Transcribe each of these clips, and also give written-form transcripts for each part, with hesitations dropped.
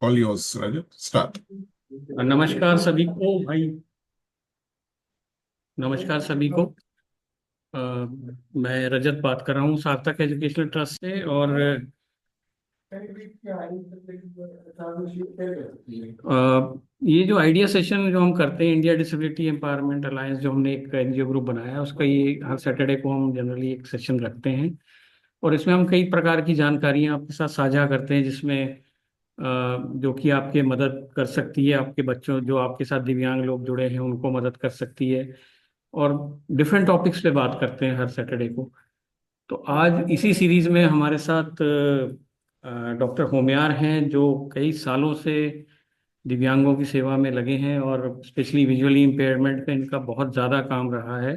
All yours, Rajat. Start. नमस्कार सभी को भाई। नमस्कार सभी को। अ, मैं रजत बात कर रहा हूँ सार्थक एजुकेशनल ट्रस्ट से। और ये जो आइडिया सेशन जो हम करते हैं, इंडिया डिसेबिलिटी एम्पावरमेंट अलायंस, जो हमने एक एनजीओ ग्रुप बनाया है, उसका ये हर सैटरडे को हम जनरली एक सेशन रखते हैं। और इसमें हम कई प्रकार की जानकारियां आपके साथ साझा करते हैं, जिसमें जो कि आपके मदद कर सकती है, आपके बच्चों जो आपके साथ दिव्यांग लोग जुड़े हैं उनको मदद कर सकती है। और डिफरेंट टॉपिक्स पे बात करते हैं हर सैटरडे को। तो आज इसी सीरीज में हमारे साथ डॉक्टर होमियार हैं, जो कई सालों से दिव्यांगों की सेवा में लगे हैं, और स्पेशली विजुअली इम्पेयरमेंट पे इनका बहुत ज़्यादा काम रहा है।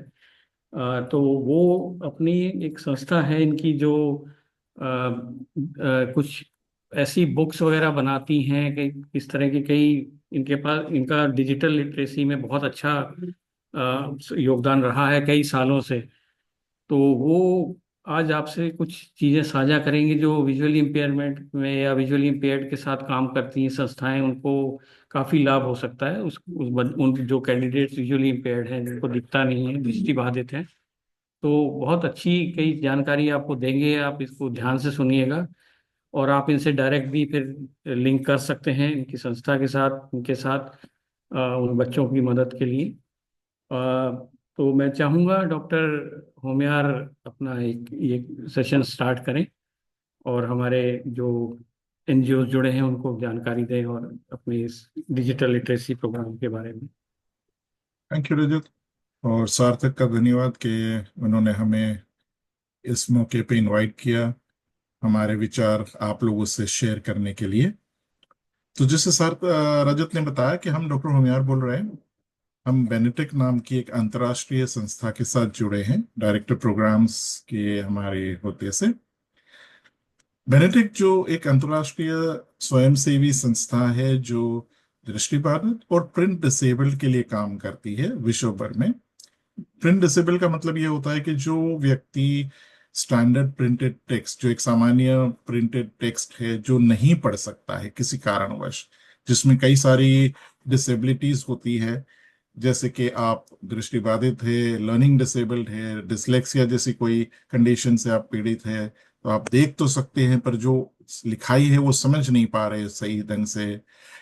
तो वो अपनी एक संस्था है इनकी, जो कुछ ऐसी बुक्स वगैरह बनाती हैं कि इस तरह की कई, इनके पास इनका डिजिटल लिटरेसी में बहुत अच्छा योगदान रहा है कई सालों से। तो वो आज आपसे कुछ चीज़ें साझा करेंगे जो विजुअली इम्पेयरमेंट में या विजुअली इम्पेयर्ड के साथ काम करती हैं संस्थाएं, उनको काफ़ी लाभ हो सकता है। उन जो कैंडिडेट्स विजुअली इम्पेयर्ड हैं, जिनको दिखता नहीं है, दृष्टिबाधित हैं, तो बहुत अच्छी कई जानकारी आपको देंगे। आप इसको ध्यान से सुनिएगा, और आप इनसे डायरेक्ट भी फिर लिंक कर सकते हैं इनकी संस्था के साथ, उनके साथ उन बच्चों की मदद के लिए। तो मैं चाहूँगा डॉक्टर होमियार अपना एक ये सेशन स्टार्ट करें, और हमारे जो एनजीओ जुड़े हैं उनको जानकारी दें, और अपने इस डिजिटल लिटरेसी प्रोग्राम के बारे में। थैंक यू, रजत। और सार्थक का धन्यवाद कि उन्होंने हमें इस मौके पे इनवाइट किया, हमारे विचार आप लोगों से शेयर करने के लिए। तो जैसे रजत ने बताया कि हम डॉक्टर होमियार बोल रहे हैं। हम बेनेटेक नाम की एक अंतर्राष्ट्रीय संस्था के साथ जुड़े हैं, डायरेक्टर प्रोग्राम्स के हमारे होते से। बेनेटेक जो एक अंतर्राष्ट्रीय स्वयंसेवी संस्था है, जो दृष्टिबाधित और प्रिंट डिसेबल्ड के लिए काम करती है विश्व भर में। प्रिंट डिसेबल का मतलब ये होता है कि जो व्यक्ति स्टैंडर्ड प्रिंटेड टेक्स्ट, जो एक सामान्य प्रिंटेड टेक्स्ट है, जो नहीं पढ़ सकता है किसी कारणवश, जिसमें कई सारी डिसेबिलिटीज होती है, जैसे कि आप दृष्टिबाधित है, लर्निंग डिसेबल्ड है, डिसलेक्सिया जैसी कोई कंडीशन से आप पीड़ित है, तो आप देख तो सकते हैं पर जो लिखाई है वो समझ नहीं पा रहे सही ढंग से।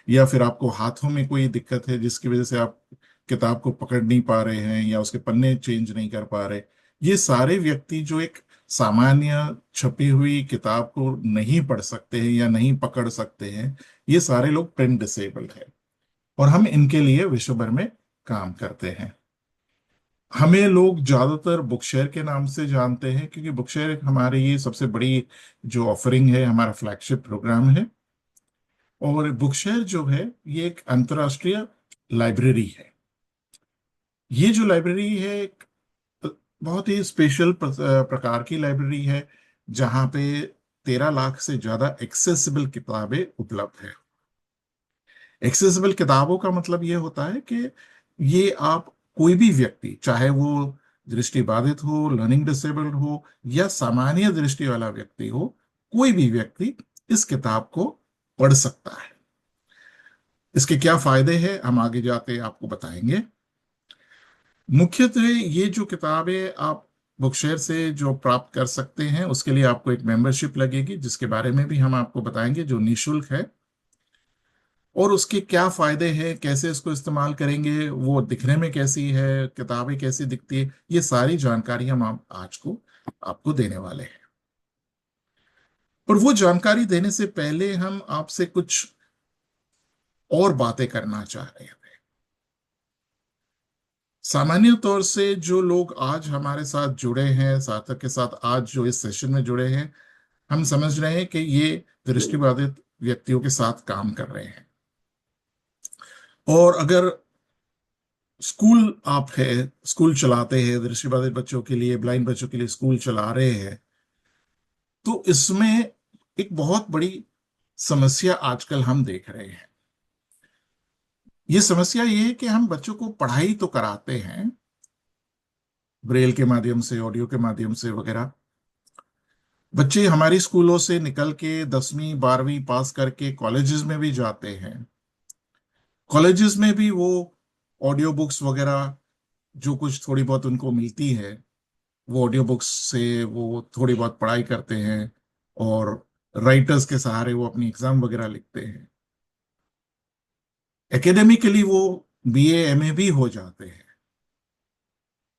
या फिर आपको हाथों में कोई दिक्कत है जिसकी वजह से आप किताब को पकड़ नहीं पा रहे हैं या उसके पन्ने चेंज नहीं कर पा रहे। ये सारे व्यक्ति जो एक सामान्य छपी हुई किताब को नहीं पढ़ सकते हैं या नहीं पकड़ सकते हैं, ये सारे लोग प्रिंट डिसेबल्ड है। और हम इनके लिए विश्व भर में काम करते हैं। हमें लोग ज्यादातर बुकशेयर के नाम से जानते हैं, क्योंकि बुकशेयर हमारी ये सबसे बड़ी जो ऑफरिंग है, हमारा फ्लैगशिप प्रोग्राम है। और बुकशेयर जो है, ये एक अंतर्राष्ट्रीय लाइब्रेरी है। ये जो लाइब्रेरी है, एक बहुत ही स्पेशल प्रकार की लाइब्रेरी है, जहां पे 13 लाख से ज्यादा एक्सेसिबल किताबें उपलब्ध है। एक्सेसिबल किताबों का मतलब ये होता है कि ये आप, कोई भी व्यक्ति, चाहे वो दृष्टिबाधित हो, लर्निंग डिसेबल्ड हो, या सामान्य दृष्टि वाला व्यक्ति हो, कोई भी व्यक्ति इस किताब को पढ़ सकता है। इसके क्या फायदे हैं हम आगे जाते आपको बताएंगे। मुख्यतः ये जो किताबें आप बुकशेयर से जो प्राप्त कर सकते हैं, उसके लिए आपको एक मेंबरशिप लगेगी, जिसके बारे में भी हम आपको बताएंगे, जो निशुल्क है। और उसके क्या फायदे हैं, कैसे इसको इस्तेमाल करेंगे, वो दिखने में कैसी है, किताबें कैसी दिखती है, ये सारी जानकारी हम आप आज को आपको देने वाले हैं। पर वो जानकारी देने से पहले हम आपसे कुछ और बातें करना चाह रहे हैं। सामान्य तौर से जो लोग आज हमारे साथ जुड़े हैं, सार्थक के साथ आज जो इस सेशन में जुड़े हैं, हम समझ रहे हैं कि ये दृष्टिबाधित व्यक्तियों के साथ काम कर रहे हैं। और अगर स्कूल आप है, स्कूल चलाते हैं दृष्टिबाधित बच्चों के लिए, ब्लाइंड बच्चों के लिए स्कूल चला रहे हैं, तो इसमें एक बहुत बड़ी समस्या आजकल हम देख रहे हैं। ये समस्या ये है कि हम बच्चों को पढ़ाई तो कराते हैं ब्रेल के माध्यम से, ऑडियो के माध्यम से वगैरह, बच्चे हमारी स्कूलों से निकल के 10वीं 12वीं पास करके कॉलेजेस में भी जाते हैं। कॉलेजेस में भी वो ऑडियो बुक्स वगैरह जो कुछ थोड़ी बहुत उनको मिलती है, वो ऑडियो बुक्स से वो थोड़ी बहुत पढ़ाई करते हैं, और राइटर्स के सहारे वो अपनी एग्जाम वगैरह लिखते हैं। एकेडमिकली वो बीए एमए भी हो जाते हैं।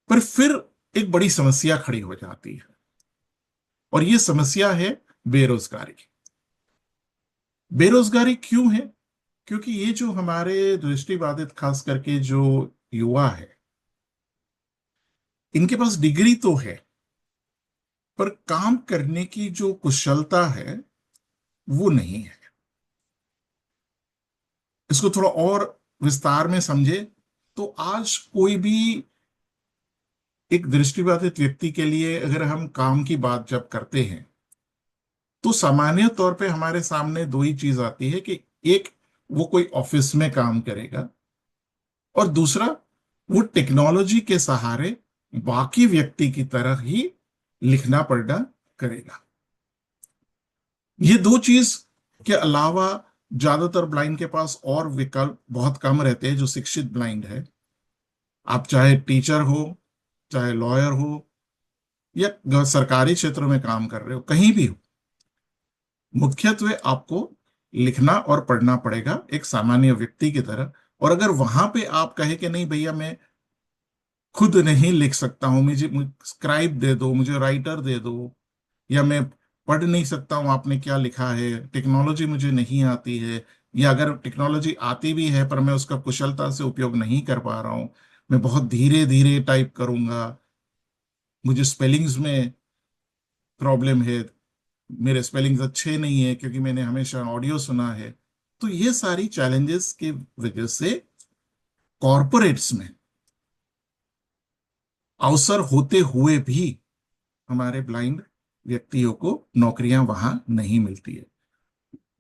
पर फिर एक बड़ी समस्या खड़ी हो जाती है, और ये समस्या है बेरोजगारी। बेरोजगारी क्यों है? क्योंकि ये जो हमारे दृष्टिबाधित खास करके जो युवा है, इनके पास डिग्री तो है, पर काम करने की जो कुशलता है वो नहीं है। इसको थोड़ा और विस्तार में समझे तो आज कोई भी एक दृष्टिबाधित व्यक्ति के लिए अगर हम काम की बात जब करते हैं, तो सामान्य तौर पे हमारे सामने दो ही चीज आती है कि एक, वो कोई ऑफिस में काम करेगा, और दूसरा, वो टेक्नोलॉजी के सहारे बाकी व्यक्ति की तरह ही लिखना पढ़ना करेगा। ये दो चीज के अलावा ज्यादातर ब्लाइंड के पास और विकल्प बहुत कम रहते हैं। जो शिक्षित ब्लाइंड है, आप चाहे टीचर हो, चाहे लॉयर हो, या सरकारी क्षेत्र में काम कर रहे हो, कहीं भी हो, मुख्यत्वे आपको लिखना और पढ़ना पड़ेगा एक सामान्य व्यक्ति की तरह। और अगर वहां पे आप कहे कि नहीं भैया, मैं खुद नहीं लिख सकता हूं, मुझे स्क्राइब दे दो, मुझे राइटर दे दो, या मैं पढ़ नहीं सकता हूं आपने क्या लिखा है, टेक्नोलॉजी मुझे नहीं आती है, या अगर टेक्नोलॉजी आती भी है पर मैं उसका कुशलता से उपयोग नहीं कर पा रहा हूं, मैं बहुत धीरे धीरे टाइप करूंगा, मुझे स्पेलिंग्स में प्रॉब्लम है, मेरे स्पेलिंग्स अच्छे नहीं है क्योंकि मैंने हमेशा ऑडियो सुना है। तो ये सारी चैलेंजेस के वजह से कॉरपोरेट्स में अवसर होते हुए भी हमारे ब्लाइंड व्यक्तियों को नौकरियां वहां नहीं मिलती है।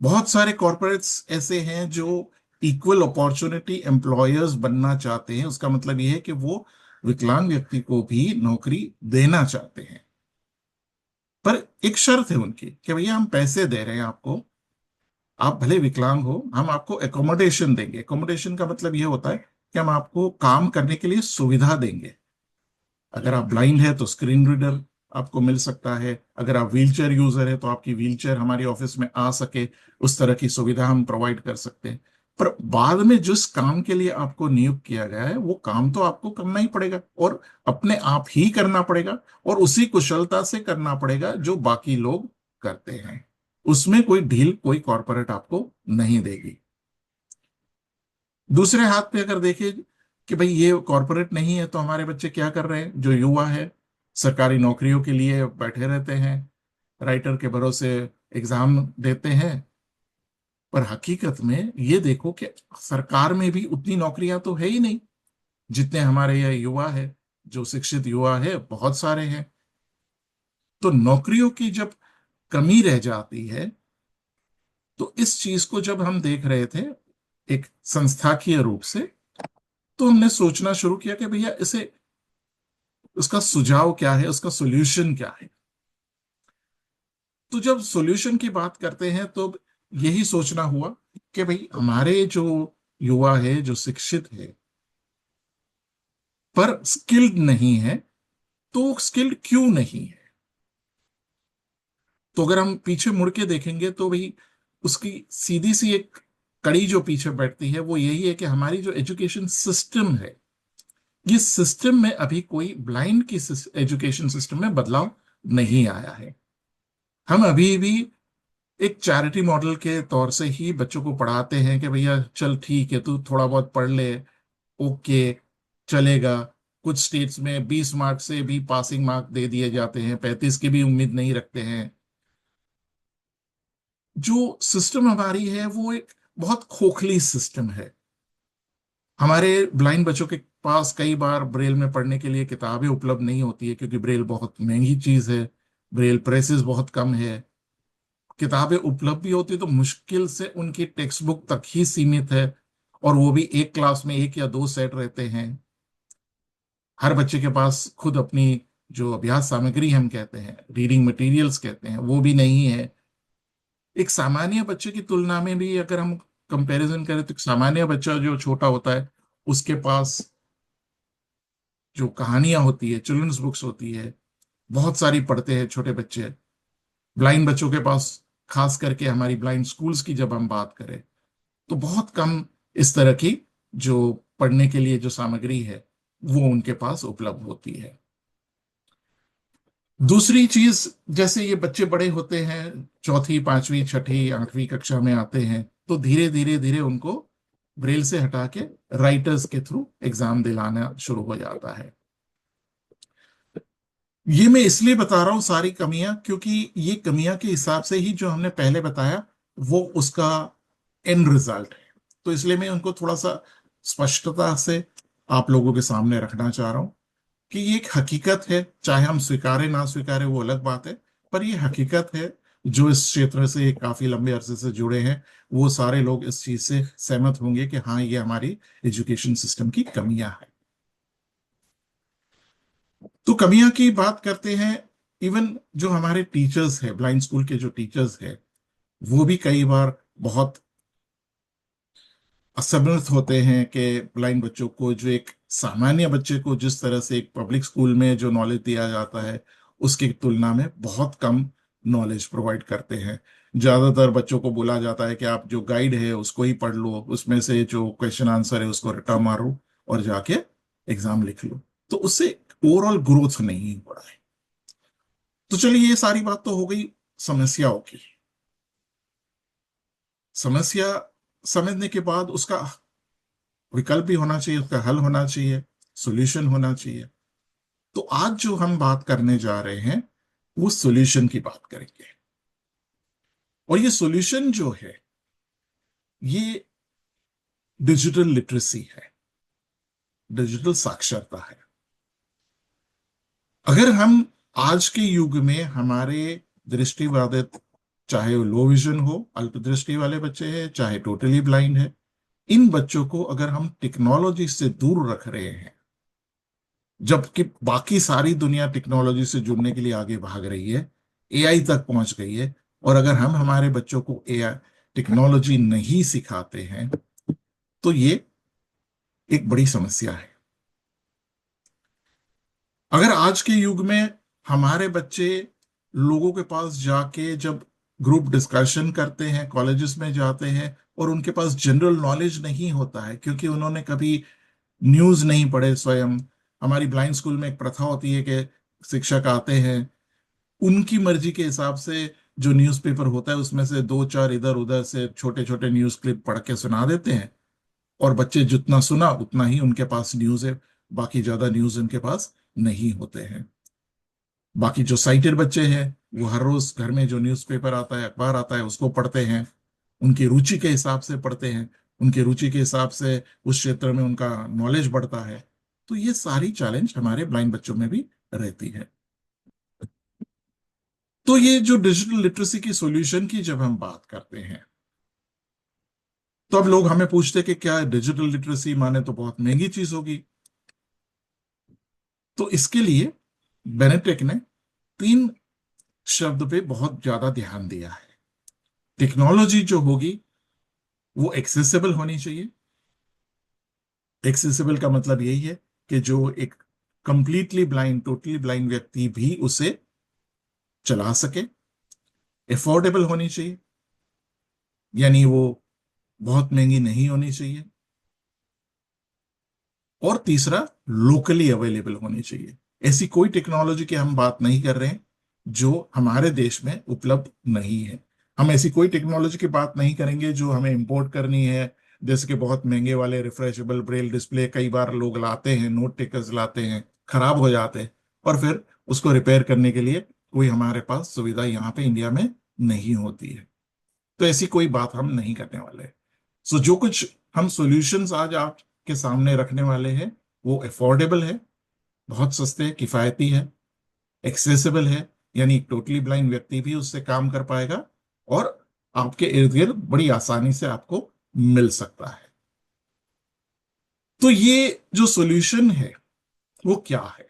बहुत सारे कॉरपोरेट्स ऐसे हैं जो इक्वल अपॉर्चुनिटी एम्प्लॉयर्स बनना चाहते हैं। उसका मतलब यह है कि वो विकलांग व्यक्ति को भी नौकरी देना चाहते हैं, पर एक शर्त है उनकी कि भैया हम पैसे दे रहे हैं आपको, आप भले विकलांग हो, हम आपको एकोमोडेशन देंगे। एकोमोडेशन का मतलब यह होता है कि हम आपको काम करने के लिए सुविधा देंगे। अगर आप ब्लाइंड है तो स्क्रीन रीडर आपको मिल सकता है, अगर आप व्हीलचेयर यूजर है तो आपकी व्हीलचेयर हमारी ऑफिस में आ सके, उस तरह की सुविधा हम प्रोवाइड कर सकते हैं। पर बाद में जिस काम के लिए आपको नियुक्त किया गया है, वो काम तो आपको करना ही पड़ेगा, और अपने आप ही करना पड़ेगा, और उसी कुशलता से करना पड़ेगा जो बाकी लोग करते हैं। उसमें कोई ढील कोई कॉरपोरेट आपको नहीं देगी। दूसरे हाथ पे अगर देखें कि भाई ये कॉरपोरेट नहीं है, तो हमारे बच्चे क्या कर रहे हैं? जो युवा है, सरकारी नौकरियों के लिए बैठे रहते हैं, राइटर के भरोसे एग्जाम देते हैं। पर हकीकत में ये देखो कि सरकार में भी उतनी नौकरियां तो है ही नहीं जितने हमारे ये युवा है। जो शिक्षित युवा है बहुत सारे हैं। तो नौकरियों की जब कमी रह जाती है, तो इस चीज को जब हम देख रहे थे एक संस्थाकीय रूप से, तो हमने सोचना शुरू किया कि भैया इसे, उसका सुझाव क्या है, उसका सोल्यूशन क्या है। तो जब सॉल्यूशन की बात करते हैं तो यही सोचना हुआ कि भाई हमारे जो युवा है, जो शिक्षित है, पर स्किल्ड नहीं है, तो स्किल्ड क्यों नहीं है? तो अगर हम पीछे मुड़ के देखेंगे तो भाई उसकी सीधी सी एक कड़ी जो पीछे बैठती है वो यही है कि हमारी जो एजुकेशन सिस्टम है, ये सिस्टम में अभी कोई ब्लाइंड की एजुकेशन सिस्टम में बदलाव नहीं आया है। हम अभी भी एक चैरिटी मॉडल के तौर से ही बच्चों को पढ़ाते हैं कि भैया चल ठीक है, तू थोड़ा बहुत पढ़ ले, ओके, चलेगा। कुछ स्टेट्स में 20 मार्क से भी पासिंग मार्क दे दिए जाते हैं, 35 की भी उम्मीद नहीं रखते हैं। जो सिस्टम हमारी है वो एक बहुत खोखली सिस्टम है। हमारे ब्लाइंड बच्चों के पास कई बार ब्रेल में पढ़ने के लिए किताबें उपलब्ध नहीं होती है, क्योंकि ब्रेल बहुत महंगी चीज है, ब्रेल प्रेसेस बहुत कम है। किताबें उपलब्ध भी होती तो मुश्किल से उनकी टेक्स्ट बुक तक ही सीमित है, और वो भी एक क्लास में एक या दो सेट रहते हैं। हर बच्चे के पास खुद अपनी जो अभ्यास सामग्री हम कहते हैं, रीडिंग मटेरियल्स कहते हैं, वो भी नहीं है। एक सामान्य बच्चे की तुलना में भी अगर हम कंपैरिजन करें तो एक सामान्य बच्चा जो छोटा होता है, उसके पास जो कहानियां होती है, चिल्ड्रंस बुक्स होती है, बहुत सारी पढ़ते हैं छोटे बच्चे। ब्लाइंड बच्चों के पास, खास करके हमारी ब्लाइंड स्कूल्स की जब हम बात करें, तो बहुत कम इस तरह की जो पढ़ने के लिए जो सामग्री है वो उनके पास उपलब्ध होती है। दूसरी चीज, जैसे ये बच्चे बड़े होते हैं, चौथी पांचवी छठी आठवीं कक्षा में आते हैं, तो धीरे धीरे धीरे उनको ब्रेल से हटा के राइटर्स के थ्रू एग्जाम दिलाना शुरू हो जाता है। ये मैं इसलिए बता रहा हूं सारी कमियां, क्योंकि ये कमियां के हिसाब से ही जो हमने पहले बताया वो उसका एंड रिजल्ट है। तो इसलिए मैं उनको थोड़ा सा स्पष्टता से आप लोगों के सामने रखना चाह रहा हूं कि ये एक हकीकत है, चाहे हम स्वीकारें ना स्वीकारें वो अलग बात है, पर ये हकीकत है। जो इस क्षेत्र से काफी लंबे अरसे से जुड़े हैं, वो सारे लोग इस चीज से सहमत होंगे कि हाँ, ये हमारी एजुकेशन सिस्टम की कमियां हैं। तो कमियां की बात करते हैं। इवन जो हमारे टीचर्स हैं, ब्लाइंड स्कूल के जो टीचर्स हैं, वो भी कई बार बहुत असमर्थ होते हैं कि ब्लाइंड बच्चों को, जो एक सामान्य बच्चे को जिस तरह से एक पब्लिक स्कूल में जो नॉलेज दिया जाता है, उसकी तुलना में बहुत कम नॉलेज प्रोवाइड करते हैं। ज्यादातर बच्चों को बोला जाता है कि आप जो गाइड है उसको ही पढ़ लो, उसमें से जो क्वेश्चन आंसर है उसको रट्टा मारो और जाके एग्जाम लिख लो। तो उससे ओवरऑल ग्रोथ नहीं हो रहा है। तो चलिए, ये सारी बात तो हो गई समस्याओं की। समस्या समझने के बाद उसका विकल्प भी होना चाहिए, उसका हल होना चाहिए, सॉल्यूशन होना चाहिए। तो आज जो हम बात करने जा रहे हैं वो सॉल्यूशन की बात करेंगे। और ये सॉल्यूशन जो है, ये डिजिटल लिटरेसी है, डिजिटल साक्षरता है। अगर हम आज के युग में हमारे दृष्टिबाधित, चाहे वो लो विजन हो, अल्प दृष्टि वाले बच्चे हैं, चाहे टोटली ब्लाइंड है, इन बच्चों को अगर हम टेक्नोलॉजी से दूर रख रहे हैं, जबकि बाकी सारी दुनिया टेक्नोलॉजी से जुड़ने के लिए आगे भाग रही है, एआई तक पहुंच गई है, और अगर हम हमारे बच्चों को एआई टेक्नोलॉजी नहीं सिखाते हैं, तो ये एक बड़ी समस्या है। अगर आज के युग में हमारे बच्चे लोगों के पास जाके जब ग्रुप डिस्कशन करते हैं, कॉलेजेस में जाते हैं, और उनके पास जनरल नॉलेज नहीं होता है क्योंकि उन्होंने कभी न्यूज़ नहीं पढ़े स्वयं। हमारी ब्लाइंड स्कूल में एक प्रथा होती है कि शिक्षक आते हैं, उनकी मर्जी के हिसाब से जो न्यूज़पेपर होता है उसमें से दो चार इधर उधर से छोटे छोटे न्यूज़ क्लिप पढ़ के सुना देते हैं, और बच्चे जितना सुना उतना ही उनके पास न्यूज़ है, बाकी ज्यादा न्यूज़ उनके पास नहीं होते हैं। बाकी जो साइटेड बच्चे हैं, वो हर रोज घर में जो न्यूज़पेपर आता है, अखबार आता है, उसको पढ़ते हैं, उनकी रुचि के हिसाब से पढ़ते हैं, उनकी रुचि के हिसाब से उस क्षेत्र में उनका नॉलेज बढ़ता है। तो ये सारी चैलेंज हमारे ब्लाइंड बच्चों में भी रहती है। तो ये जो डिजिटल लिटरेसी की सॉल्यूशन की जब हम बात करते हैं, तो अब लोग हमें पूछते हैं कि क्या डिजिटल लिटरेसी माने तो बहुत महंगी चीज होगी। तो इसके लिए बेनेटेक ने तीन शब्द पे बहुत ज्यादा ध्यान दिया है। टेक्नोलॉजी जो होगी वो एक्सेसिबल होनी चाहिए। एक्सेसिबल का मतलब यही है कि जो एक कंप्लीटली ब्लाइंड, टोटली ब्लाइंड व्यक्ति भी उसे चला सके। अफोर्डेबल होनी चाहिए, यानी वो बहुत महंगी नहीं होनी चाहिए। और तीसरा, लोकली अवेलेबल होनी चाहिए। ऐसी कोई टेक्नोलॉजी की हम बात नहीं कर रहे हैं जो हमारे देश में उपलब्ध नहीं है। हम ऐसी कोई टेक्नोलॉजी की बात नहीं करेंगे जो हमें इंपोर्ट करनी है। जैसे कि बहुत महंगे वाले रिफ्रेशेबल ब्रेल डिस्प्ले कई बार लोग लाते हैं, नोट टेकर्स लाते हैं, खराब हो जाते हैं, और फिर उसको रिपेयर करने के लिए कोई हमारे पास सुविधा यहाँ पे इंडिया में नहीं होती है। तो ऐसी कोई बात हम नहीं करने वाले। सो जो कुछ हम सॉल्यूशंस आज आपके सामने रखने वाले हैं, वो अफोर्डेबल है, बहुत सस्ते, किफायती है, एक्सेसिबल है, यानी टोटली ब्लाइंड व्यक्ति भी उससे काम कर पाएगा, और आपके इर्द गिर्द बड़ी आसानी से आपको मिल सकता है। तो ये जो सॉल्यूशन है वो क्या है?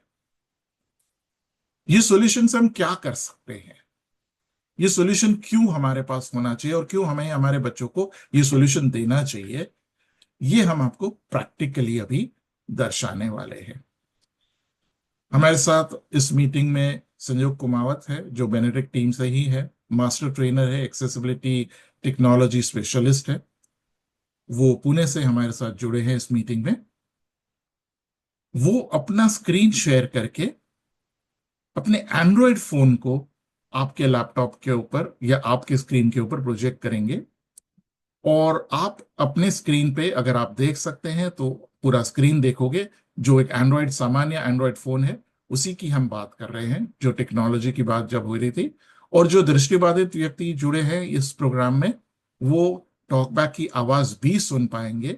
ये सॉल्यूशन से हम क्या कर सकते हैं, ये सॉल्यूशन क्यों हमारे पास होना चाहिए और क्यों हमें हमारे बच्चों को ये सॉल्यूशन देना चाहिए, ये हम आपको प्रैक्टिकली अभी दर्शाने वाले हैं। हमारे साथ इस मीटिंग में संजोग कुमावत है, जो बेनेडिक्ट टीम से ही है, मास्टर ट्रेनर है, एक्सेसिबिलिटी टेक्नोलॉजी स्पेशलिस्ट है। वो पुणे से हमारे साथ जुड़े हैं इस मीटिंग में। वो अपना स्क्रीन शेयर करके अपने एंड्रॉयड फोन को आपके लैपटॉप के ऊपर या आपके स्क्रीन के ऊपर प्रोजेक्ट करेंगे, और आप अपने स्क्रीन पे अगर आप देख सकते हैं तो पूरा स्क्रीन देखोगे। जो एक एंड्रॉयड, सामान्य एंड्रॉयड फोन है, उसी की हम बात कर रहे हैं, जो टेक्नोलॉजी की बात जब हो रही थी। और जो दृष्टिबाधित व्यक्ति जुड़े हैं इस प्रोग्राम में, वो टॉकबैक की आवाज भी सुन पाएंगे।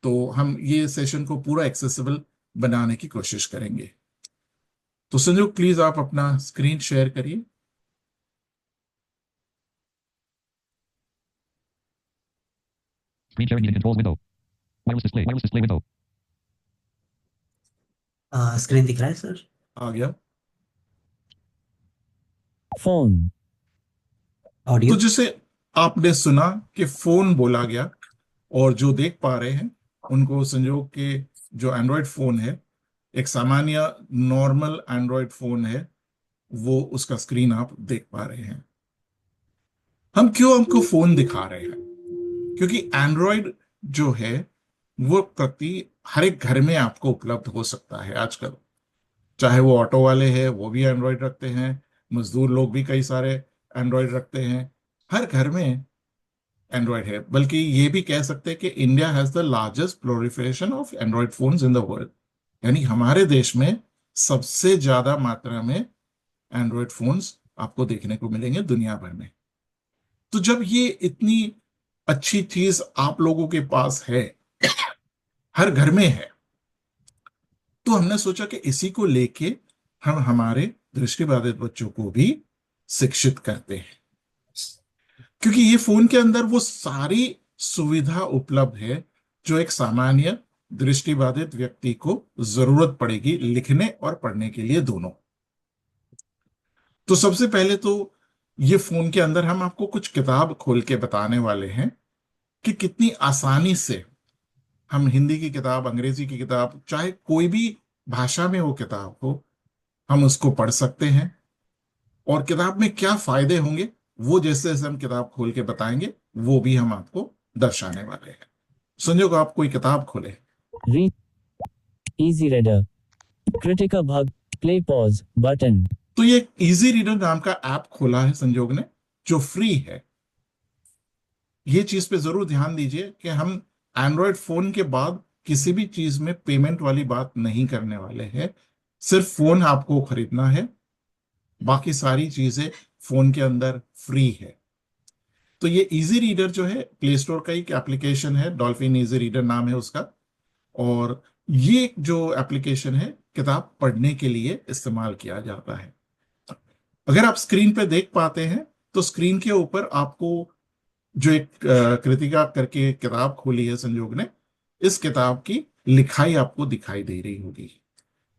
तो हम ये सेशन को पूरा एक्सेसिबल बनाने की कोशिश करेंगे। तो संजू, प्लीज आप अपना स्क्रीन शेयर करिए। Screen sharing meeting controls window. Wireless display. Wireless display window. Screen दिख रहा है सर? आ गया। Phone. तो ऑडियो? जैसे आपने सुना कि फोन बोला गया, और जो देख पा रहे हैं उनको संजोग के जो एंड्रॉयड फोन है, एक सामान्य नॉर्मल एंड्रॉयड फोन है, वो उसका स्क्रीन आप देख पा रहे हैं। हम क्यों हमको फोन दिखा रहे हैं? क्योंकि एंड्रॉयड जो है वो प्रति हर एक घर में आपको उपलब्ध हो सकता है आजकल। चाहे वो ऑटो वाले हैं, वो भी एंड्रॉयड रखते हैं, मजदूर लोग भी कई सारे एंड्रॉयड रखते हैं। हर घर में एंड्रॉयड है। बल्कि ये भी कह सकते हैं कि India has the largest proliferation of Android phones in the world. यानी हमारे देश में सबसे ज्यादा मात्रा में एंड्रॉयड फोन्स आपको देखने को मिलेंगे दुनिया भर में। तो जब ये इतनी अच्छी चीज आप लोगों के पास है, हर घर में है, तो हमने सोचा कि इसी को लेके हम हमारे दृष्टिबाधित बच्चों को भी शिक्षित करते हैं। क्योंकि ये फोन के अंदर वो सारी सुविधा उपलब्ध है जो एक सामान्य दृष्टिबाधित व्यक्ति को जरूरत पड़ेगी लिखने और पढ़ने के लिए, दोनों। तो सबसे पहले तो ये फोन के अंदर हम आपको कुछ किताब खोल के बताने वाले हैं कि कितनी आसानी से हम हिंदी की किताब, अंग्रेजी की किताब, चाहे कोई भी भाषा में वो किताब हो, हम उसको पढ़ सकते हैं। और किताब में क्या फायदे होंगे, वो जैसे जैसे हम किताब खोल के बताएंगे, वो भी हम आपको दर्शाने वाले हैं। संजोग, आप कोई किताब खोले। Read. Easy reader. Critica भाग. Play pause button. तो ये इजी रीडर नाम का ऐप खोला है संजोग ने, जो फ्री है। ये चीज पे जरूर ध्यान दीजिए कि हम एंड्रॉयड फोन के बाद किसी भी चीज में पेमेंट वाली बात नहीं करने वाले हैं। सिर्फ फोन आपको खरीदना है, बाकी सारी चीजें फोन के अंदर फ्री है। तो ये इजी रीडर जो है, प्ले स्टोर का एक एप्लीकेशन है, डॉल्फिन इजी रीडर नाम है उसका। और ये जो एप्लीकेशन है, किताब पढ़ने के लिए इस्तेमाल किया जाता है। अगर आप स्क्रीन पे देख पाते हैं तो स्क्रीन के ऊपर आपको जो एक कृतिका करके किताब खोली है संजोग ने, इस किताब की लिखाई आपको दिखाई दे रही होगी।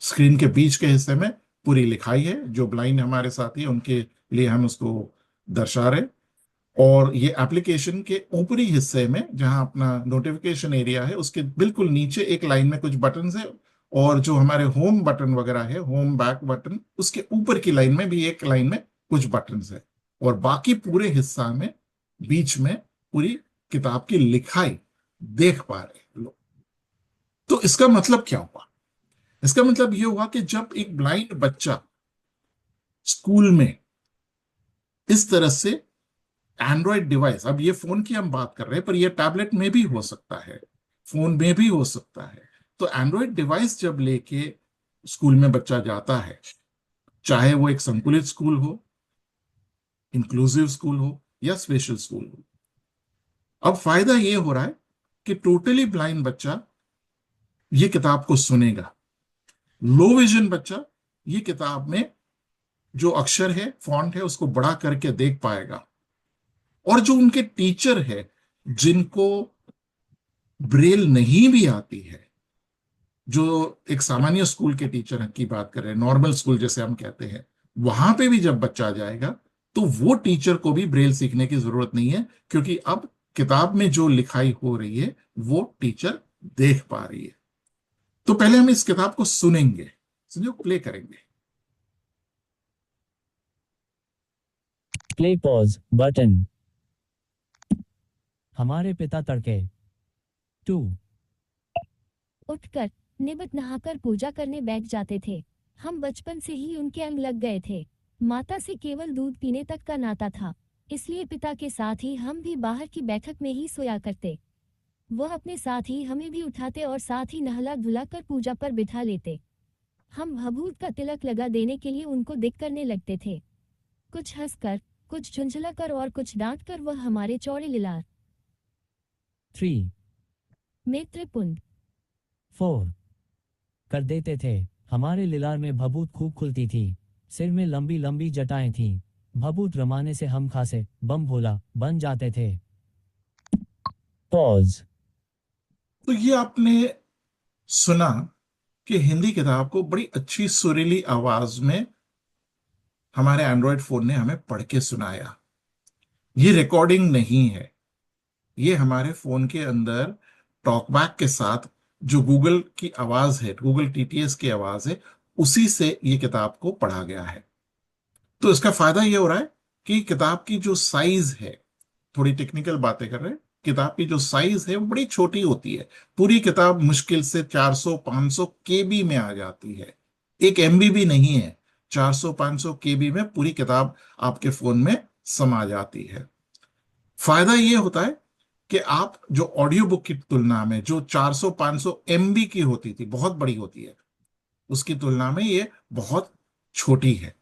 स्क्रीन के बीच के हिस्से में पूरी लिखाई है। जो ब्लाइंड हमारे साथी हैं उनके लिए हम उसको दर्शा रहे। और ये एप्लीकेशन के ऊपरी हिस्से में, जहां अपना नोटिफिकेशन एरिया है, उसके बिल्कुल नीचे एक लाइन में कुछ बटन है। और जो हमारे होम बटन वगैरह है, होम बैक बटन, उसके ऊपर की लाइन में भी एक लाइन में कुछ बटन है। और बाकी पूरे हिस्सा में बीच में पूरी किताब की लिखाई देख पा रहे हैं लोग। तो इसका मतलब क्या हुआ? इसका मतलब यह हुआ कि जब एक ब्लाइंड बच्चा स्कूल में इस तरह से एंड्रॉयड डिवाइस, अब ये फोन की हम बात कर रहे हैं पर ये टैबलेट में भी हो सकता है, फोन में भी हो सकता है। तो एंड्रॉयड डिवाइस जब लेके स्कूल में बच्चा जाता है, चाहे वो एक संकुलित स्कूल हो, इंक्लूसिव स्कूल हो या स्पेशल स्कूल हो, अब फायदा ये हो रहा है कि टोटली ब्लाइंड बच्चा ये किताब को सुनेगा। लो विजन बच्चा ये किताब में जो अक्षर है, फॉन्ट है, उसको बड़ा करके देख पाएगा। और जो उनके टीचर है, जिनको ब्रेल नहीं भी आती है, जो एक सामान्य स्कूल के टीचर की बात कर रहे हैं, नॉर्मल स्कूल जैसे हम कहते हैं, वहां पे भी जब बच्चा जाएगा तो वो टीचर को भी ब्रेल सीखने की जरूरत नहीं है, क्योंकि अब किताब में जो लिखाई हो रही है वो टीचर देख पा रही है। तो पहले हम इस किताब को सुनेंगे, समझो, प्ले करेंगे। Play pause button. हमारे पिता तड़के 2 उठकर नियमित नहाकर पूजा करने बैठ जाते थे। हम बचपन से ही उनके अंग लग गए थे। माता से केवल दूध पीने तक का नाता था, इसलिए पिता के साथ ही हम भी बाहर की बैठक में ही सोया करते। वह अपने साथ ही हमें भी उठाते और साथ ही नहला धुला कर पूजा पर बिठा लेते। हम भभूत का तिलक लगा देने के लिए उनको दिक करने लगते थे, कुछ हंसकर, कुछ झुंझला कर और कुछ डांट कर। वह हमारे चौड़े लिलार 3 में त्रिपुंड 4 कर देते थे। हमारे लिलार में भभूत खूब खुलती थी, सिर में लंबी लंबी जटाएं थीं। भभूत रमाने से हम खासे बम भोला बन जाते थे। पॉज। तो ये आपने सुना कि हिंदी किताब को बड़ी अच्छी सुरीली आवाज में हमारे एंड्रॉयड फोन ने हमें पढ़ के सुनाया। ये रिकॉर्डिंग नहीं है, ये हमारे फोन के अंदर टॉकबैक के साथ जो गूगल की आवाज है, गूगल टीटीएस की आवाज है, उसी से ये किताब को पढ़ा गया है। तो इसका फायदा ये हो रहा है कि किताब की जो साइज है, थोड़ी टेक्निकल बातें कर रहे हैं, किताब की जो साइज है वो बड़ी छोटी होती है। पूरी किताब मुश्किल से 400-500 केबी में आ जाती है, 1 MB भी नहीं है, 400-500 केबी में पूरी किताब आपके फोन में समा जाती है। फायदा ये होता है कि आप जो ऑडियो बुक की तुलना में जो 400-500 MB की होती थी, बहुत बड़ी होती है, उसकी तुलना में ये बहुत छोटी है।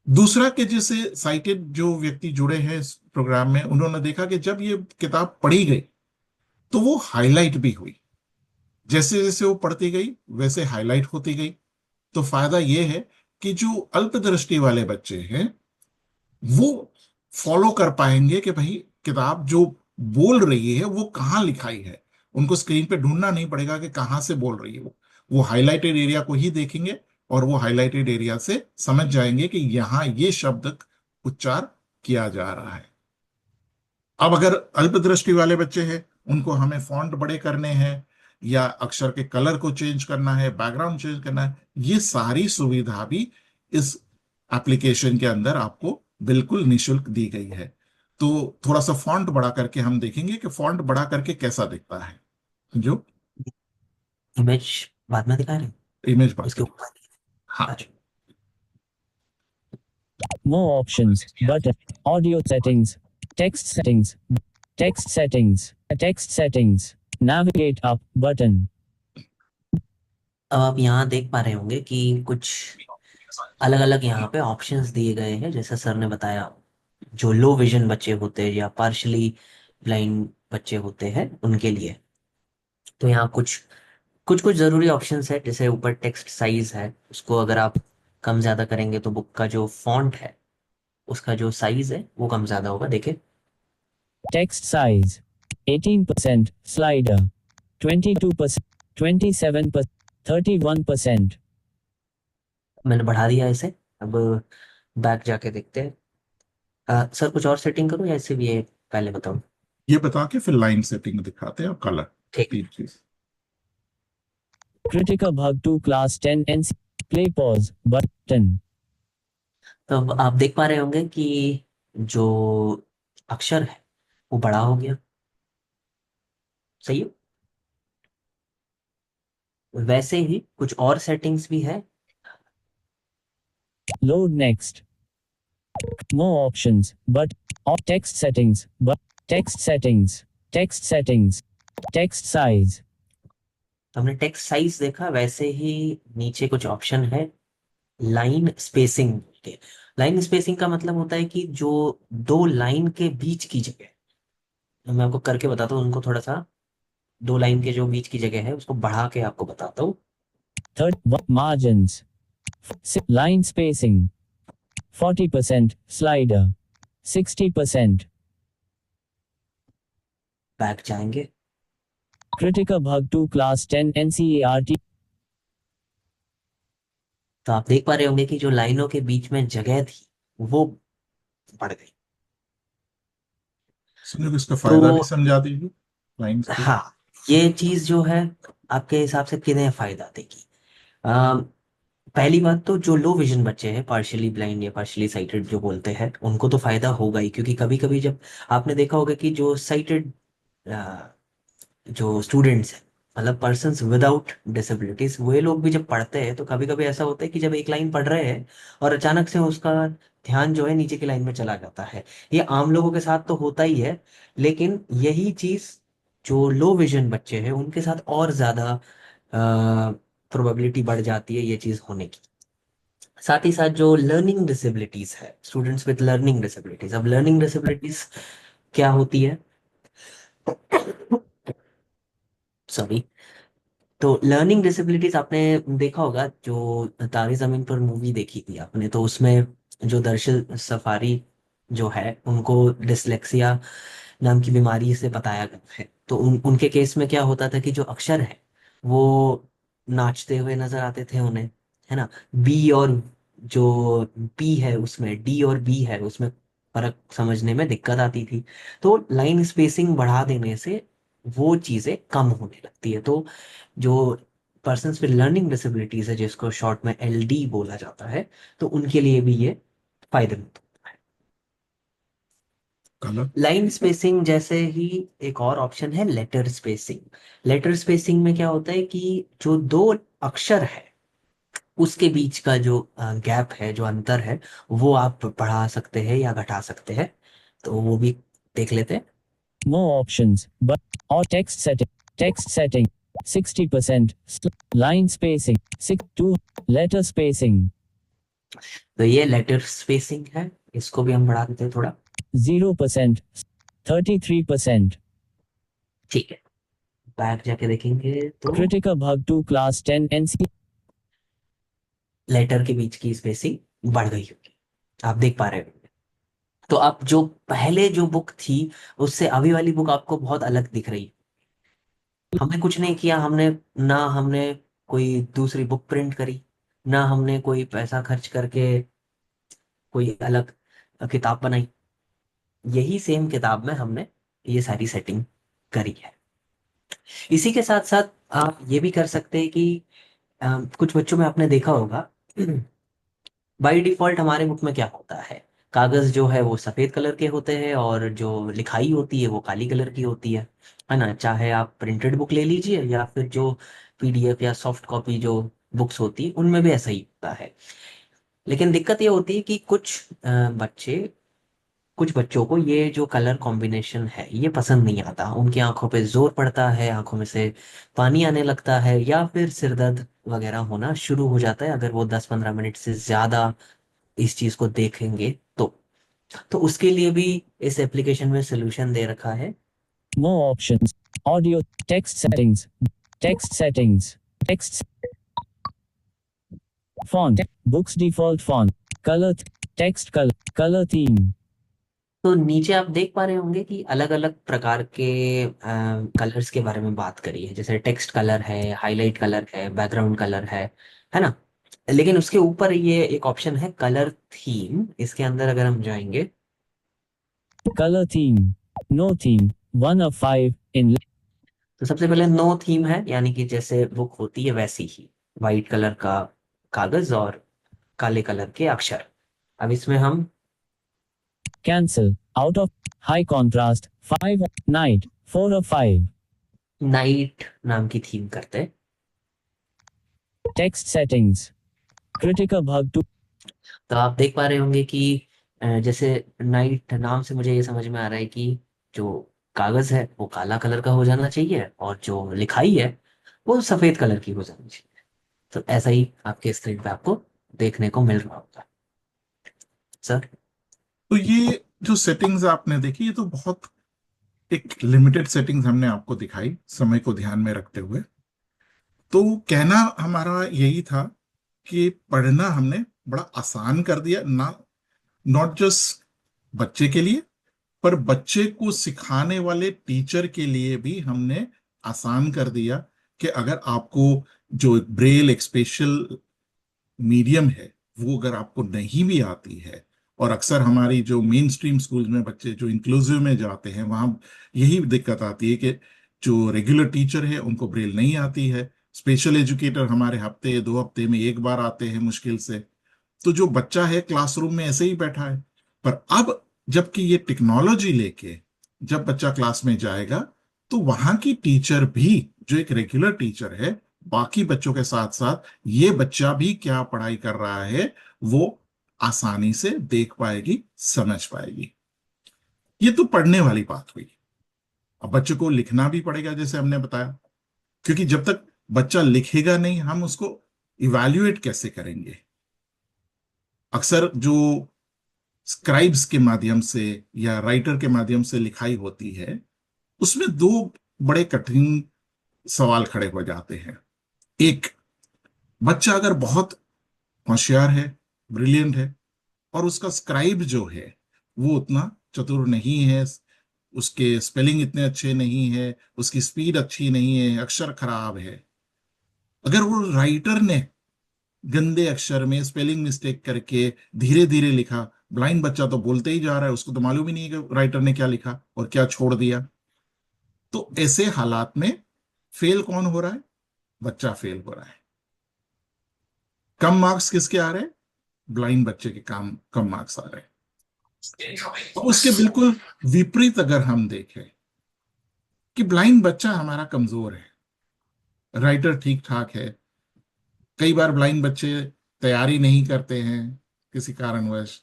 दूसरा कि जैसे साइटेड जो व्यक्ति जुड़े हैं इस प्रोग्राम में, उन्होंने देखा कि जब ये किताब पढ़ी गई तो वो हाईलाइट भी हुई। जैसे जैसे वो पढ़ती गई वैसे हाईलाइट होती गई। तो फायदा ये है कि जो अल्पदृष्टि वाले बच्चे हैं वो फॉलो कर पाएंगे कि भाई किताब जो बोल रही है वो कहाँ लिखाई है। उनको स्क्रीन पे ढूंढना नहीं पड़ेगा कि कहाँ से बोल रही है वो हाईलाइटेड एरिया को ही देखेंगे और वो हाईलाइटेड एरिया से समझ जाएंगे कि यहां ये शब्द उच्चार किया जा रहा है। अब अगर अल्पदृष्टि वाले बच्चे हैं, उनको हमें फॉन्ट बड़े करने हैं या अक्षर के कलर को चेंज करना है, बैकग्राउंड चेंज करना है, ये सारी सुविधा भी इस एप्लीकेशन के अंदर आपको बिल्कुल निशुल्क दी गई है। तो थोड़ा सा फॉन्ट बड़ा करके हम देखेंगे कि फॉन्ट बड़ा करके कैसा दिखता है। जो इमेज बाद में दिखा रहे हैं, इमेज बात उसके करें। ऊपर। हाँ, अच्छा, More options button. Audio settings. Text settings. Text settings. Text settings. Navigate up button. अब आप यहाँ देख पा रहे होंगे कि कुछ अलग अलग यहाँ पे ऑप्शंस दिए गए हैं। जैसा सर ने बताया, जो लो विजन बच्चे होते हैं या पार्शली ब्लाइंड बच्चे होते हैं उनके लिए। तो यहाँ कुछ कुछ कुछ जरूरी ऑप्शंस है। जैसे ऊपर टेक्स्ट साइज है, उसको अगर आप कम ज्यादा करेंगे तो बुक का जो फॉन्ट है उसका जो साइज है वो कम ज्यादा होगा। देखिए, Text size 18%. Slider 22%. 27%. 31%. मैंने बढ़ा दिया इसे। अब बैक जाके देखते हैं। सर कुछ और सेटिंग करूँ या ऐसे भी ये पहले बताऊँ? ये बता के फिर लाइन सेटिंग दिखाते हैं और कलर, ठीक। तीन चीज। Critica Bug 2 Class 10 NC. Play pause button. तो अब आप देख पा रहे होंगे कि जो अक्षर है वो बड़ा हो गया। सही है। वैसे ही कुछ और सेटिंग्स भी है। Load next. More options but text settings but text settings. Text settings. Text size. हमने टेक्स्ट साइज देखा, वैसे ही नीचे कुछ ऑप्शन है लाइन स्पेसिंग के। लाइन स्पेसिंग का मतलब होता है कि जो दो लाइन के बीच की जगह, मैं आपको करके बताता हूँ उनको थोड़ा सा। दो लाइन के जो बीच की जगह है उसको बढ़ा के आपको बताता हूँ। Third margins. Line spacing 40%. Slider 60%. Back जाएंगे। Critica Bug 2 Class 10 NCERT. तो आप देख पा रहे होंगे कि जो लाइनों के बीच में जगह थी वो बढ़ गई। सुनिए, इसका तो फायदा भी समझा दीजिए लाइंस के। हाँ, ये चीज जो है आपके हिसाब से किन्हें फायदा देगी? अम, पहली बात तो जो लो विजन बच्चे हैं, पार्शियली ब्लाइंड या पार्शियली साइटेड जो बोलते हैं, उनको तो फायदा होगा ही, क्योंकि कभी कभी जब आपने देखा होगा कि जो साइटेड जो स्टूडेंट्स हैं, मतलब पर्सन्स विदाउट डिसेबिलिटीज, वे लोग भी जब पढ़ते हैं तो कभी कभी ऐसा होता है कि जब एक लाइन पढ़ रहे हैं और अचानक से उसका ध्यान जो है नीचे की लाइन में चला जाता है। ये आम लोगों के साथ तो होता ही है, लेकिन यही चीज जो लो विजन बच्चे हैं उनके साथ और ज्यादा प्रोबेबिलिटी बढ़ जाती है ये चीज होने की। साथ ही साथ जो लर्निंग डिसेबिलिटीज है, स्टूडेंट्स विद लर्निंग डिसेबिलिटीज, अब लर्निंग डिसेबिलिटीज क्या होती है? सॉरी। तो लर्निंग डिसेबिलिटीज आपने देखा होगा, जो तारे जमीन पर मूवी देखी थी आपने, तो उसमें जो दरअसल सफारी जो है उनको डिसलेक्सिया नाम की बीमारी से बताया गया है। तो उनके केस में क्या होता था कि जो अक्षर है वो नाचते हुए नजर आते थे उन्हें, है ना। बी और जो पी है उसमें, डी और बी है उसमें फर्क समझने में दिक्कत आती थी। तो लाइन स्पेसिंग बढ़ा देने से वो चीजें कम होने लगती है। तो जो पर्सन्स विद लर्निंग डिसेबिलिटीज है, जिसको शॉर्ट में एलडी बोला जाता है, तो उनके लिए भी ये फायदेमंद होता है। कलर। लाइन स्पेसिंग जैसे ही एक और ऑप्शन है लेटर स्पेसिंग। लेटर स्पेसिंग में क्या होता है कि जो दो अक्षर है उसके बीच का जो गैप है, जो अंतर है, वो आप बढ़ा सकते हैं या घटा सकते हैं। तो वो भी देख लेते हैं। More options, but or text setting 60%, line spacing 2, letter spacing तो ये लेटर स्पेसिंग है, इसको भी हम बढ़ा देते हैं थोड़ा। 0%, 33%, ठीक है, बैक जाके देखेंगे तो Kritika Bhag 2 Class 10 NC letter के बीच की स्पेसिंग बढ़ गई होगी, आप देख पा रहे हो। तो अब जो पहले जो बुक थी उससे अभी वाली बुक आपको बहुत अलग दिख रही है। हमने कुछ नहीं किया, हमने कोई दूसरी बुक प्रिंट करी, ना हमने कोई पैसा खर्च करके कोई अलग किताब बनाई। यही सेम किताब में हमने ये सारी सेटिंग करी है। इसी के साथ साथ आप ये भी कर सकते हैं कि कुछ बच्चों में आपने देखा होगा बाय डिफॉल्ट हमारे बुक में क्या होता है, कागज जो है वो सफेद कलर के होते हैं और जो लिखाई होती है वो काली कलर की होती है ना। चाहे आप प्रिंटेड बुक ले लीजिए या फिर जो पीडीएफ या सॉफ्ट कॉपी जो बुक्स होती है उनमें भी ऐसा ही होता है। लेकिन दिक्कत ये होती है कि कुछ बच्चों को ये जो कलर कॉम्बिनेशन है ये पसंद नहीं आता, उनकी आंखों पे जोर पड़ता है, आंखों में से पानी आने लगता है, या फिर सिर दर्द वगैरह होना शुरू हो जाता है अगर वो 10-15 मिनट से ज्यादा इस चीज को देखेंगे तो उसके लिए भी इस एप्लीकेशन में सोल्यूशन दे रखा है। more options, audio, text settings, text font, books default font, color, text color theme, तो नीचे आप देख पा रहे होंगे कि अलग अलग प्रकार के कलर्स के बारे में बात करी है, जैसे टेक्स्ट कलर है, हाईलाइट कलर है, बैकग्राउंड कलर है ना। लेकिन उसके ऊपर ये एक ऑप्शन है कलर थीम, इसके अंदर अगर हम जाएंगे color theme, no theme, 1 of 5 in तो सबसे पहले नो थीम है, यानी कि जैसे बुक होती है वैसी ही वाइट कलर का कागज और काले कलर के अक्षर। अब इसमें हम cancel, out of high contrast, 5 night, 4 of 5, night नाम की थीम करते हैं। text settings, Kritika Bhag 2 तो आप देख पा रहे होंगे कि जैसे नाइट नाम से मुझे ये समझ में आ रहा है कि जो कागज है वो काला कलर का हो जाना चाहिए और जो लिखाई है वो सफेद कलर की हो जानी चाहिए। तो ऐसा ही आपके स्क्रीन पे आपको देखने को मिल रहा होगा सर। तो ये जो सेटिंग्स आपने देखी, ये तो बहुत एक लिमिटेड सेटिंग्स हमने आपको दिखाई समय को ध्यान में रखते हुए। तो कहना हमारा यही था कि पढ़ना हमने बड़ा आसान कर दिया ना, नॉट जस्ट बच्चे के लिए, पर बच्चे को सिखाने वाले टीचर के लिए भी हमने आसान कर दिया कि अगर आपको जो ब्रेल एक स्पेशल मीडियम है वो अगर आपको नहीं भी आती है, और अक्सर हमारी जो मेन स्ट्रीम स्कूल में बच्चे जो इंक्लूसिव में जाते हैं वहां यही दिक्कत आती है कि जो रेगुलर टीचर है उनको ब्रेल नहीं आती है, स्पेशल एजुकेटर हमारे हफ्ते 2 हफ्ते में एक बार आते हैं मुश्किल से। तो जो बच्चा है क्लासरूम में ऐसे ही बैठा है। पर अब जबकि ये टेक्नोलॉजी लेके जब बच्चा क्लास में जाएगा तो वहां की टीचर भी, जो एक रेगुलर टीचर है, बाकी बच्चों के साथ साथ ये बच्चा भी क्या पढ़ाई कर रहा है वो आसानी से देख पाएगी, समझ पाएगी। ये तो पढ़ने वाली बात हुई। अब बच्चे को लिखना भी पड़ेगा जैसे हमने बताया, क्योंकि जब तक बच्चा लिखेगा नहीं हम उसको इवैल्यूएट कैसे करेंगे। अक्सर जो स्क्राइब्स के माध्यम से या राइटर के माध्यम से लिखाई होती है उसमें दो बड़े कठिन सवाल खड़े हो जाते हैं। एक, बच्चा अगर बहुत होशियार है, ब्रिलियंट है, और उसका स्क्राइब जो है वो उतना चतुर नहीं है, उसके स्पेलिंग इतने अच्छे नहीं है, उसकी स्पीड अच्छी नहीं है, अक्षर खराब है, अगर वो राइटर ने गंदे अक्षर में स्पेलिंग मिस्टेक करके धीरे धीरे लिखा, ब्लाइंड बच्चा तो बोलते ही जा रहा है, उसको तो मालूम ही नहीं है कि राइटर ने क्या लिखा और क्या छोड़ दिया। तो ऐसे हालात में फेल कौन हो रहा है? बच्चा फेल हो रहा है। कम मार्क्स किसके आ रहे हैं? ब्लाइंड बच्चे के कम मार्क्स आ रहे हैं। तो उसके बिल्कुल विपरीत अगर हम देखें कि ब्लाइंड बच्चा हमारा कमजोर है, राइटर ठीक ठाक है, कई बार ब्लाइंड बच्चे तैयारी नहीं करते हैं किसी कारणवश,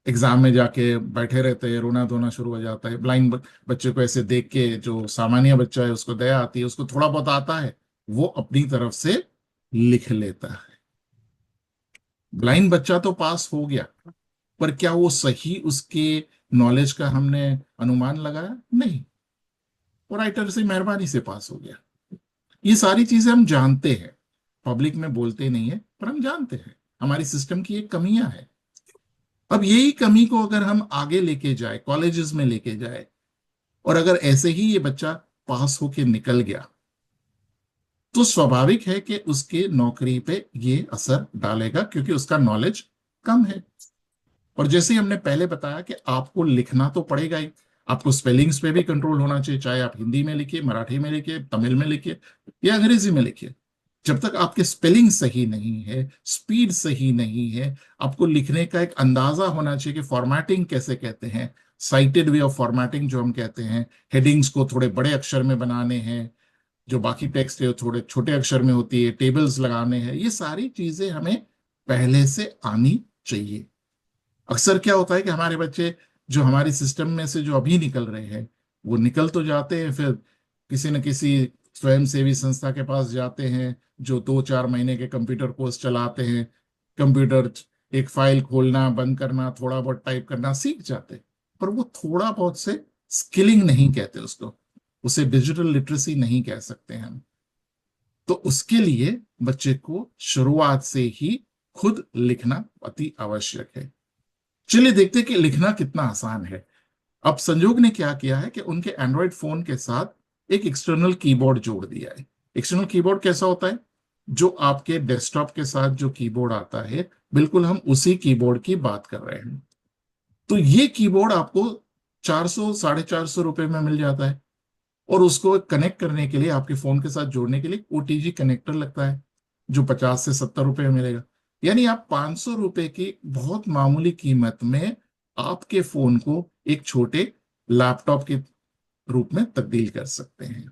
एग्जाम में जाके बैठे रहते हैं, रोना धोना शुरू हो जाता है। ब्लाइंड बच्चे को ऐसे देख के जो सामान्य बच्चा है उसको दया आती है, उसको थोड़ा बहुत आता है, वो अपनी तरफ से लिख लेता है। ब्लाइंड बच्चा तो पास हो गया, पर क्या वो सही उसके नॉलेज का हमने अनुमान लगाया? नहीं, वो राइटर से मेहरबानी से पास हो गया। ये सारी चीजें हम जानते हैं, पब्लिक में बोलते नहीं है पर हम जानते हैं हमारी सिस्टम की एक कमियां है। अब यही कमी को अगर हम आगे लेके जाए, कॉलेजेस में लेके जाए, और अगर ऐसे ही ये बच्चा पास होके निकल गया तो स्वाभाविक है कि उसके नौकरी पे ये असर डालेगा, क्योंकि उसका नॉलेज कम है। और जैसे ही हमने पहले बताया कि आपको लिखना तो पड़ेगा ही, आपको स्पेलिंग्स पे भी कंट्रोल होना चाहिए, चाहे आप हिंदी में लिखिए, मराठी में लिखिए, तमिल में लिखिए या अंग्रेजी में लिखिए। जब तक आपके स्पेलिंग सही नहीं है, स्पीड सही नहीं है, आपको लिखने का एक अंदाजा होना चाहिए कि फॉर्मेटिंग कैसे कहते हैं, साइटेड वे ऑफ फॉर्मेटिंग जो हम कहते हैं, हेडिंग्स को थोड़े बड़े अक्षर में बनाने हैं, जो बाकी टेक्स्ट है थोड़े छोटे अक्षर में होती है, टेबल्स लगाने हैं, ये सारी चीजें हमें पहले से आनी चाहिए। अक्सर क्या होता है कि हमारे बच्चे जो हमारे सिस्टम में से जो अभी निकल रहे हैं वो निकल तो जाते हैं, फिर किसी न किसी स्वयंसेवी संस्था के पास जाते हैं जो 2-4 महीने के कंप्यूटर कोर्स चलाते हैं, कंप्यूटर एक फाइल खोलना बंद करना थोड़ा बहुत टाइप करना सीख जाते हैं, पर वो थोड़ा बहुत से स्किलिंग नहीं कहते उसको, उसे डिजिटल लिटरेसी नहीं कह सकते हम। तो उसके लिए बच्चे को शुरुआत से ही खुद लिखना अति आवश्यक है। चलिए देखते हैं कि लिखना कितना आसान है। अब संजोग ने क्या किया है कि उनके एंड्रॉयड फोन के साथ एक एक्सटर्नल कीबोर्ड जोड़ दिया है। एक्सटर्नल कीबोर्ड कैसा होता है? जो आपके डेस्कटॉप के साथ जो कीबोर्ड आता है, बिल्कुल हम उसी कीबोर्ड की बात कर रहे हैं। तो ये कीबोर्ड आपको 400-450 रुपए में मिल जाता है, और उसको कनेक्ट करने के लिए, आपके फोन के साथ जोड़ने के लिए ओटीजी कनेक्टर लगता है जो 50 से 70 रुपए में मिलेगा। यानी आप 500 रुपए की बहुत मामूली कीमत में आपके फोन को एक छोटे लैपटॉप के रूप में तब्दील कर सकते हैं।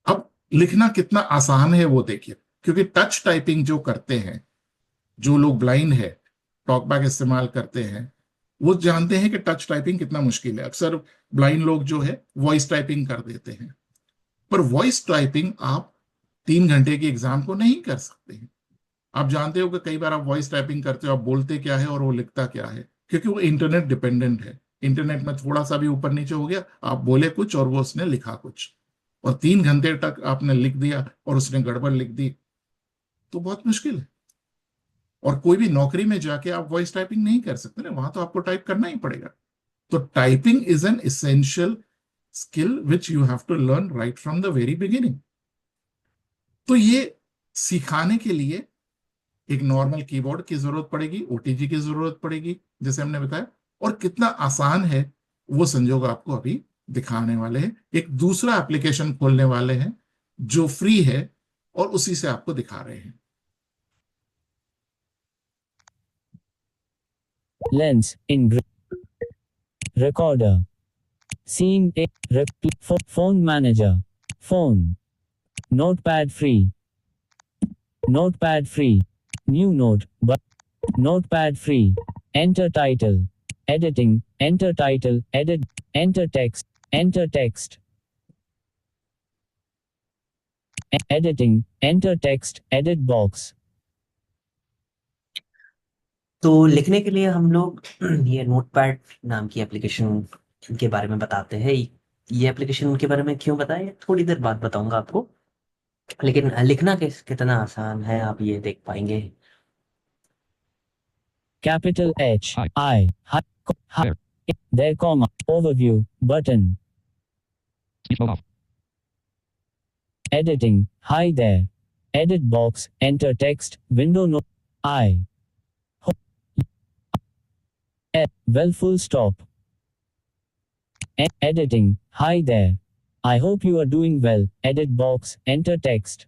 अब लिखना कितना आसान है वो देखिए, क्योंकि टच टाइपिंग जो करते हैं, जो लोग ब्लाइंड है, टॉकबैक इस्तेमाल करते हैं, वो जानते हैं कि टच टाइपिंग कितना मुश्किल है। अक्सर ब्लाइंड लोग जो है वॉइस टाइपिंग कर देते हैं, पर वॉइस टाइपिंग आप 3 घंटे के एग्जाम को नहीं कर सकते हैं। आप जानते हो कि कई बार आप वॉइस टाइपिंग करते हो, आप बोलते क्या है और वो लिखता क्या है, क्योंकि वो इंटरनेट डिपेंडेंट है। इंटरनेट में थोड़ा सा भी ऊपर नीचे हो गया, आप बोले कुछ और वो उसने लिखा कुछ, और 3 घंटे तक आपने लिख दिया और उसने गड़बड़ लिख दी, तो बहुत मुश्किल है। और कोई भी नौकरी में जाके आप वॉइस टाइपिंग नहीं कर सकते ना, वहां तो आपको टाइप करना ही पड़ेगा। तो typing is an essential skill which you have to learn right from the very beginning. तो ये सिखाने के लिए एक नॉर्मल कीबोर्ड की जरूरत पड़ेगी, ओटीजी की जरूरत पड़ेगी, जैसे हमने बताया। और कितना आसान है वो संजोग आपको अभी दिखाने वाले हैं। एक दूसरा एप्लीकेशन खोलने वाले हैं जो फ्री है और उसी से आपको दिखा रहे हैं। Lens in recorder. Scene a phone manager. Phone. Notepad free. Notepad free. New note. But notepad free. Enter title. Editing. Enter title. Edit. Enter text. Enter text. Editing. Enter text. Edit box. तो लिखने के लिए हम लोग ये notepad नाम की application के बारे में बताते हैं। ये एप्लीकेशन के बारे में क्यों बताएं, थोड़ी देर बाद बताऊंगा आपको। लेकिन लिखना कितना आसान है आप ये देख पाएंगे। Capital H. Hi. I. Hi. There. There, comma. Overview. Button. Speech mode off. Editing. Hi there. Edit box. Enter text. Window no. I. Well, full stop. Editing. Hi there. I hope you are doing well. Edit box. Enter text.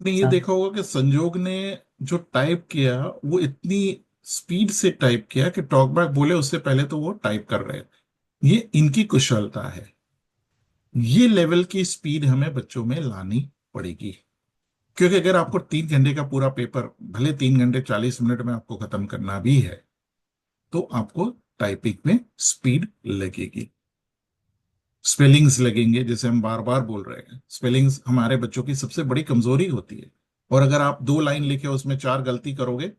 आपने ये देखा होगा कि संजोग ने जो type किया वो इतनी स्पीड से टाइप किया कि टॉकबैक बोले उससे पहले तो वो टाइप कर रहे थे। ये इनकी कुशलता है। ये लेवल की स्पीड हमें बच्चों में लानी पड़ेगी, क्योंकि अगर आपको 3 घंटे का पूरा पेपर, भले 3 घंटे 40 मिनट में आपको खत्म करना भी है, तो आपको टाइपिंग में स्पीड लगेगी, स्पेलिंग्स लगेंगे। जैसे हम बार बार बोल रहे हैं, स्पेलिंग्स हमारे बच्चों की सबसे बड़ी कमजोरी होती है। और अगर आप 2 लाइन लिखे उसमें 4 गलती करोगे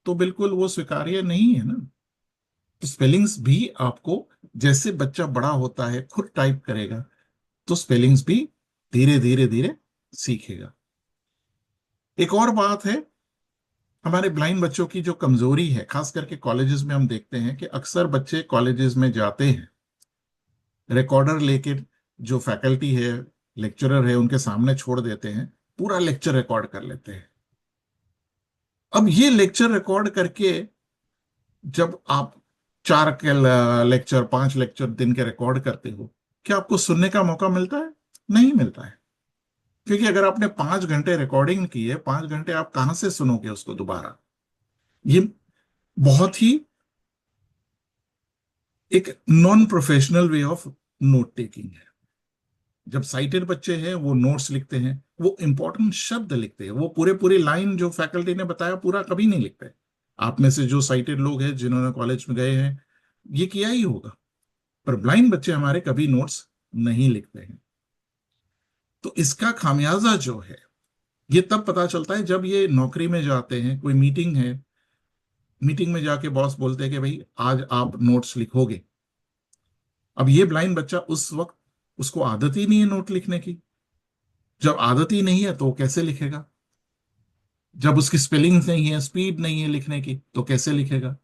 तो बिल्कुल वो स्वीकार्य नहीं है ना। तो स्पेलिंग्स भी आपको, जैसे बच्चा बड़ा होता है खुद टाइप करेगा तो स्पेलिंग्स भी धीरे धीरे धीरे सीखेगा। एक और बात है, हमारे ब्लाइंड बच्चों की जो कमजोरी है, खास करके कॉलेजेस में हम देखते हैं कि अक्सर बच्चे कॉलेजेस में जाते हैं, रिकॉर्डर लेके जो फैकल्टी है, लेक्चरर है, उनके सामने छोड़ देते हैं, पूरा लेक्चर रिकॉर्ड कर लेते हैं। अब ये लेक्चर रिकॉर्ड करके जब आप 4 के लेक्चर 5 लेक्चर दिन के रिकॉर्ड करते हो, क्या आपको सुनने का मौका मिलता है? नहीं मिलता है। क्योंकि अगर आपने 5 घंटे रिकॉर्डिंग की है, 5 घंटे आप कहां से सुनोगे उसको दोबारा? ये बहुत ही एक non professional way of note taking है। जब साइटेड बच्चे हैं वो नोट्स लिखते हैं, वो इंपॉर्टेंट शब्द लिखते हैं, वो पूरे पूरे लाइन जो फैकल्टी ने बताया पूरा कभी नहीं लिखते। आप में से जो साइटेड लोग हैं जिन्होंने कॉलेज में गए हैं, ये किया ही होगा। पर ब्लाइंड बच्चे हमारे कभी नोट्स नहीं लिखते हैं। तो इसका खामियाजा जो है ये तब पता चलता है जब ये नौकरी में जाते हैं, कोई मीटिंग है, मीटिंग में जाके बॉस बोलते हैं कि भाई आज आप नोट्स लिखोगे। अब ये ब्लाइंड बच्चा उस वक्त, उसको आदत ही नहीं है नोट लिखने की। जब आदत ही नहीं है तो वो कैसे लिखेगा? जब उसकी स्पेलिंग नहीं है, स्पीड नहीं है लिखने की, तो कैसे लिखेगा?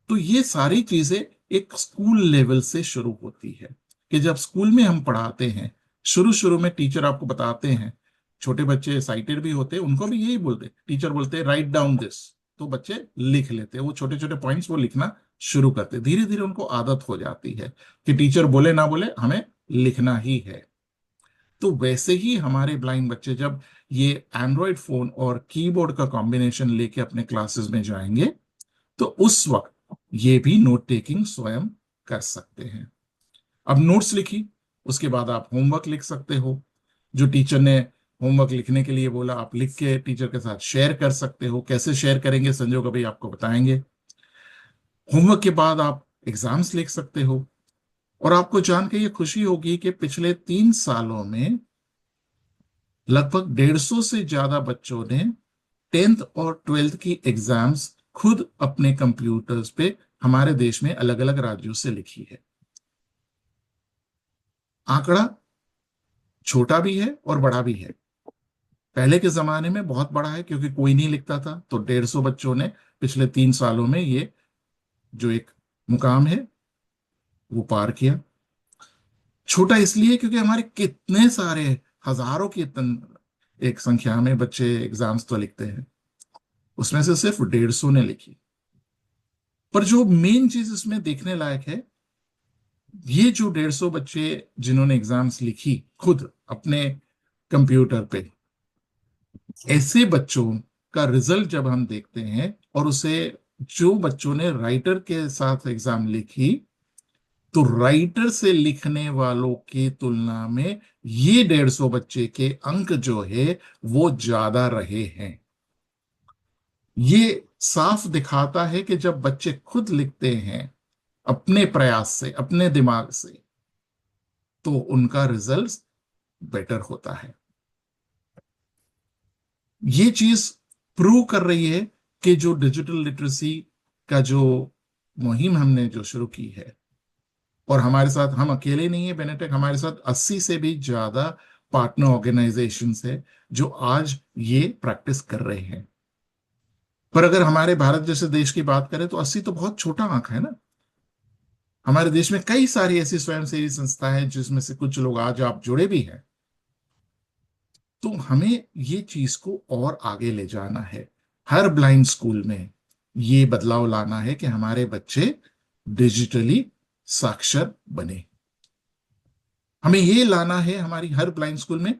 तो ये सारी चीजें एक स्कूल लेवल से शुरू होती है कि जब स्कूल में हम पढ़ाते हैं, शुरू शुरू में टीचर आपको बताते हैं, छोटे बच्चे साइटेड भी होते हैं, उनको भी यही बोलते, टीचर बोलते हैं राइट डाउन दिस, तो बच्चे लिख लेते हैं। वो छोटे छोटे पॉइंट्स वो लिखना शुरू करते, धीरे धीरे उनको आदत हो जाती है कि टीचर बोले ना बोले हमें लिखना ही है। तो वैसे ही हमारे ब्लाइंड बच्चे जब ये एंड्रॉयड फोन और कीबोर्ड का कॉम्बिनेशन लेके अपने क्लासेस में जाएंगे तो उस वक्त ये भी नोट टेकिंग स्वयं कर सकते हैं। अब नोट्स लिखी, उसके बाद आप होमवर्क लिख सकते हो। जो टीचर ने होमवर्क लिखने के लिए बोला, आप लिख के टीचर के साथ शेयर कर सकते हो। कैसे शेयर करेंगे संजोग अभी आपको बताएंगे। होमवर्क के बाद आप एग्जाम्स लिख सकते हो। और आपको जान के ये खुशी होगी कि पिछले 3 सालों में लगभग 150 से ज्यादा बच्चों ने 10th और 12th की एग्जाम्स खुद अपने कंप्यूटर्स पे हमारे देश में अलग अलग राज्यों से लिखी है। आंकड़ा छोटा भी है और बड़ा भी है। पहले के जमाने में बहुत बड़ा है क्योंकि कोई नहीं लिखता था, तो 150 बच्चों ने पिछले 3 सालों में ये जो एक मुकाम है वो पार किया। छोटा इसलिए क्योंकि हमारे कितने सारे हजारों की एक संख्या में बच्चे एग्जाम्स तो लिखते हैं, उसमें से सिर्फ 150 ने लिखी। पर जो मेन चीज इसमें देखने लायक है, ये जो 150 बच्चे जिन्होंने एग्जाम्स लिखी खुद अपने कंप्यूटर पे, ऐसे बच्चों का रिजल्ट जब हम देखते हैं और उसे जो बच्चों ने राइटर के साथ एग्जाम लिखी, तो राइटर से लिखने वालों की तुलना में ये 150 बच्चे के अंक जो है वो ज्यादा रहे हैं। ये साफ दिखाता है कि जब बच्चे खुद लिखते हैं अपने प्रयास से, अपने दिमाग से, तो उनका रिजल्ट बेटर होता है। ये चीज प्रूव कर रही है कि जो डिजिटल लिटरेसी का जो मुहिम हमने जो शुरू की है, और हमारे साथ हम अकेले नहीं है बेनेटेक, हमारे साथ 80 से भी ज्यादा पार्टनर ऑर्गेनाइजेशंस है जो आज ये प्रैक्टिस कर रहे हैं। पर अगर हमारे भारत जैसे देश की बात करें तो 80 तो बहुत छोटा आंक है ना। हमारे देश में कई सारी ऐसी स्वयंसेवी संस्थाएं हैं जिसमें से कुछ लोग आज आप जुड़े भी हैं। तो हमें ये चीज को और आगे ले जाना है, हर ब्लाइंड स्कूल में ये बदलाव लाना है कि हमारे बच्चे डिजिटली साक्षर बने। हमें ये लाना है हमारी हर ब्लाइंड स्कूल में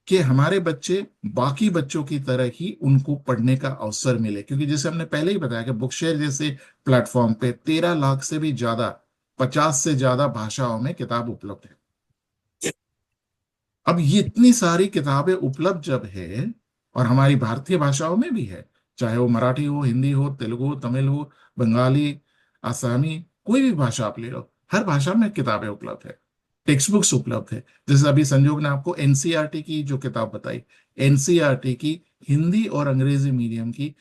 कि हमारे बच्चे बाकी बच्चों की तरह ही उनको पढ़ने का अवसर मिले, क्योंकि जैसे हमने पहले ही बताया कि बुक शेयर जैसे प्लेटफॉर्म पे 13 लाख से भी ज्यादा, 50 से ज्यादा भाषाओं में किताब उपलब्ध है। अब ये इतनी सारी किताबें उपलब्ध जब है, और हमारी भारतीय भाषाओं में भी है, चाहे वो मराठी हो, हिंदी हो, तेलुगु, तमिल हो, बंगाली, आसामी, कोई भी भाषा आप ले लो, हर भाषा में किताबें उपलब्ध है, टेक्स्ट बुक्स उपलब्ध है। जैसे अभी संजोग ने आपको एनसीईआरटी की जो किताब बताई, एनसीईआरटी की हिंदी और अंग्रेजी मीडियम की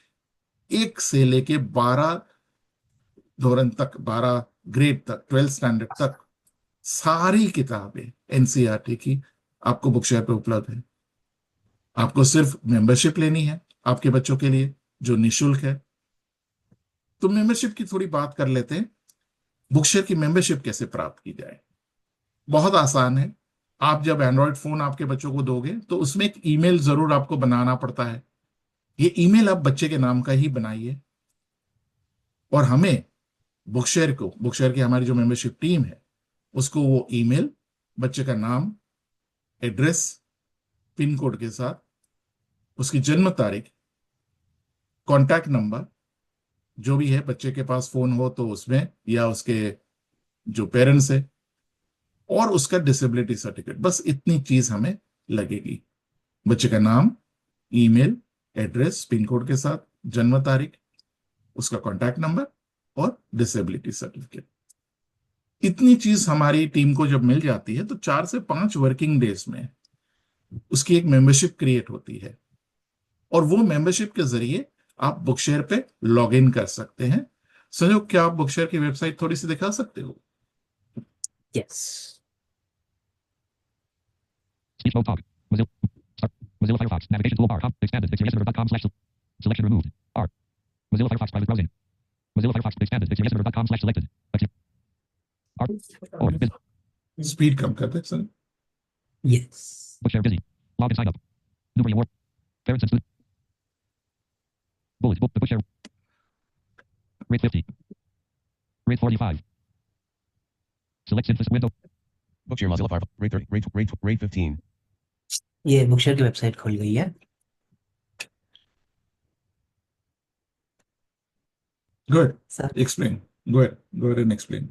1 से लेके 12 धोरण तक, 12 ग्रेड तक, 12 स्टैंडर्ड तक सारी किताबें एनसीईआरटी की आपको बुक शेयर पे उपलब्ध है। आपको सिर्फ मेंबरशिप लेनी है आपके बच्चों के लिए, जो निशुल्क है। तो मेंबरशिप की थोड़ी बात कर लेते हैं। बुक शेयर की मेंबरशिप कैसे प्राप्त की जाए? बहुत आसान है। आप जब एंड्रॉयड फोन आपके बच्चों को दोगे तो उसमें एक ईमेल जरूर आपको बनाना पड़ता है। ये ईमेल आप बच्चे के नाम का ही बनाइए, और हमें बुक शेयर की हमारी जो मेंबरशिप टीम है उसको वो ईमेल, बच्चे का नाम, एड्रेस, पिन कोड के साथ, उसकी जन्म तारीख, कॉन्टैक्ट नंबर, जो भी है, बच्चे के पास फोन हो तो उसमें, या उसके जो पेरेंट्स है, और उसका डिसेबिलिटी सर्टिफिकेट, बस इतनी चीज हमें लगेगी। बच्चे का नाम, ईमेल, एड्रेस, पिन कोड के साथ, जन्म तारीख, उसका कॉन्टैक्ट नंबर और डिसेबिलिटी सर्टिफिकेट। इतनी चीज हमारी टीम को जब मिल जाती है तो 4 से 5 वर्किंग डेज में उसकी एक मेंबरशिप क्रिएट होती है, और वो मेंबरशिप के जरिए आप बुकशेयर पे लॉग इन कर सकते हैं। संयोग, क्या आप बुकशेयर की वेबसाइट थोड़ी सी दिखा सकते हो? Yes. Speech mode talk. Mozilla Firefox. Navigation toolbar. Expanded. Selection removed. R. Mozilla Firefox private browsing. Mozilla Firefox expanded. Selected. R. Or. Speed कम करते हैं sir. Yes. Bookshare busy. Log and sign up. Newbery Award. Parents and students. Bullet. The Bookshare. Rate 50. Rate 45. Select synthesis window. Bookshare Mozilla Firefox. Rate 15. ये बुकशेयर की website खुल गई है। Good, sir explain. Go ahead and explain.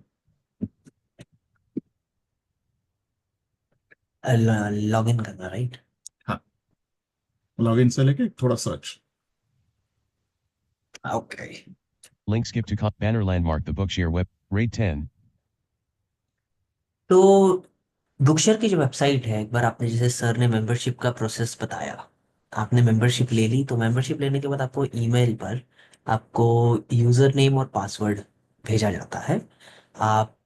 Log in करना, right? हाँ, log in से लेके थोड़ा search. Okay. Link skip to banner landmark the Bookshare web. Rate 10. तो बुकशेयर की जो वेबसाइट है, एक बार आपने जैसे सर ने मेंबरशिप का प्रोसेस बताया, आपने मेंबरशिप ले ली, तो मेंबरशिप लेने के बाद आपको ईमेल पर आपको यूज़र नेम और पासवर्ड भेजा जाता है। आप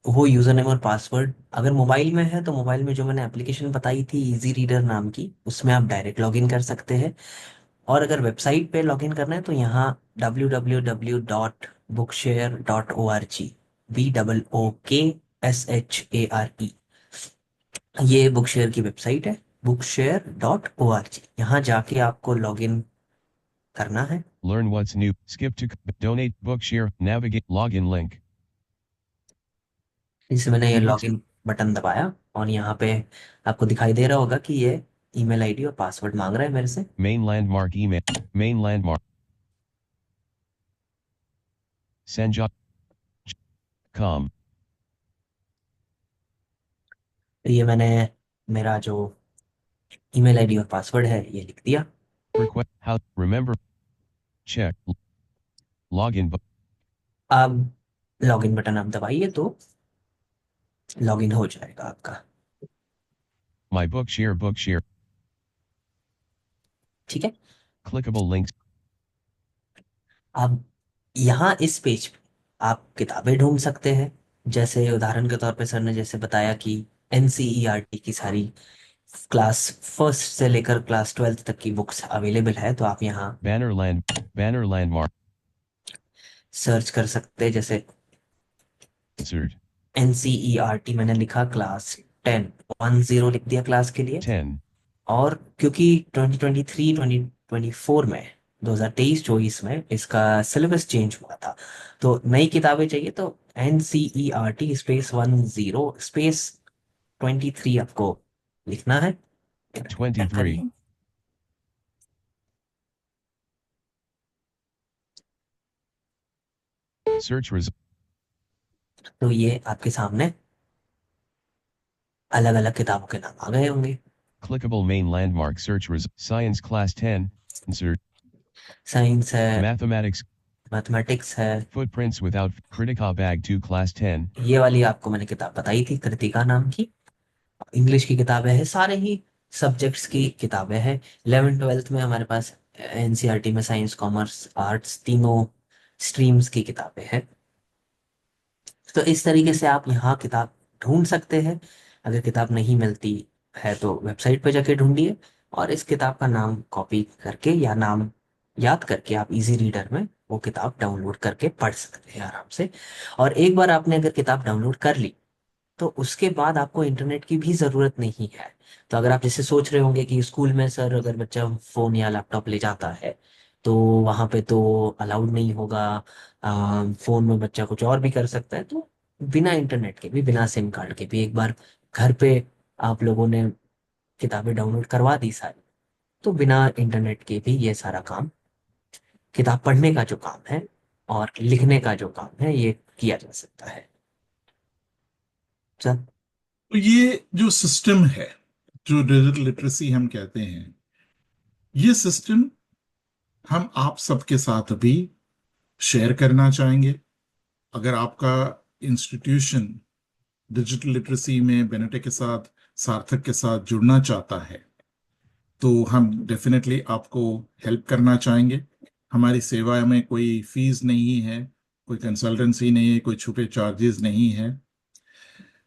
वो यूज़र नेम और पासवर्ड, अगर मोबाइल में है तो मोबाइल में जो मैंने एप्लीकेशन बताई थी इजी रीडर नाम की, उसमें आप डायरेक्ट लॉगिन कर सकते हैं। और अगर वेबसाइट पे लॉगिन करना है तो यहाँ www.bookshare.org, BOOKSHARE, ये बुकशेयर की वेबसाइट है। bookshare.org। यहाँ जाके आपको लॉगिन करना है। Learn what's new. Skip to donate Bookshare. Navigate login link. इसे मैंने ये लॉगिन बटन दबाया और यहाँ पे आपको दिखाई दे रहा होगा कि ये ईमेल आईडी और पासवर्ड मांग रहा है मेरे से। Main landmark email. Main landmark. Senja.com. तो ये मैंने मेरा जो ईमेल आईडी और पासवर्ड है ये लिख दिया। Request. How. Remember. Check. Login. अब लॉगिन बटन आप दबाइए तो लॉगिन हो जाएगा आपका। My Bookshare. Bookshare. ठीक है। Clickable links. अब यहाँ इस पेज पे आप किताबें ढूंढ सकते हैं। जैसे उदाहरण के तौर पे सर ने जैसे बताया कि एनसीईआरटी की सारी क्लास फर्स्ट से लेकर क्लास 12th तक की बुक्स अवेलेबल है, तो आप यहाँ Banner landmark. सर्च कर सकते हैं। जैसे Insert. एनसीईआरटी मैंने लिखा क्लास 10 लिख दिया क्लास के लिए। 10. और क्योंकि 2023 2024 में 2023-24 में इसका सिलेबस चेंज हुआ था, तो नई किताबें चाहिए तो NCERT स्पेस 10 स्पेस 23 आपको लिखना है। 23. Search result. तो ये आपके सामने अलग अलग किताबों के नाम आ गए होंगे। Clickable main landmark search result. Science class 10. Insert. Science है, Mathematics. मैथमेटिक्स है। Footprints without Critica bag 2 class 10. ये वाली आपको मैंने किताब बताई थी, कृतिका नाम की। इंग्लिश की किताबें हैं, सारे ही सब्जेक्ट्स की किताबें हैं। 11th-12th में हमारे पास एनसीईआरटी में साइंस कॉमर्स आर्ट्स तीनों स्ट्रीम्स की किताबें हैं। तो इस तरीके से आप यहाँ किताब ढूंढ सकते हैं। अगर किताब नहीं मिलती है तो वेबसाइट पर जाके ढूंढिए और इस किताब का नाम कॉपी करके या नाम याद करके आप इजी रीडर में वो किताब डाउनलोड करके पढ़ सकते हैं आराम से। और एक बार आपने अगर किताब डाउनलोड कर ली तो उसके बाद आपको इंटरनेट की भी ज़रूरत नहीं है। तो अगर आप जैसे सोच रहे होंगे कि स्कूल में सर अगर बच्चा फ़ोन या लैपटॉप ले जाता है तो वहाँ पे तो अलाउड नहीं होगा, फ़ोन में बच्चा कुछ और भी कर सकता है, तो बिना इंटरनेट के भी बिना सिम कार्ड के भी एक बार घर पे आप लोगों ने किताबें डाउनलोड करवा दी सारी, तो बिना इंटरनेट के भी ये सारा काम, किताब पढ़ने का जो काम है और लिखने का जो काम है, ये किया जा सकता है। चल तो ये जो सिस्टम है, जो डिजिटल लिटरेसी हम कहते हैं, ये सिस्टम हम आप सबके साथ भी शेयर करना चाहेंगे। अगर आपका इंस्टीट्यूशन डिजिटल लिटरेसी में बेनेटे के साथ, सार्थक के साथ जुड़ना चाहता है तो हम डेफिनेटली आपको हेल्प करना चाहेंगे। हमारी सेवा में कोई फीस नहीं है, कोई कंसल्टेंसी नहीं है, कोई छुपे चार्जेस नहीं है।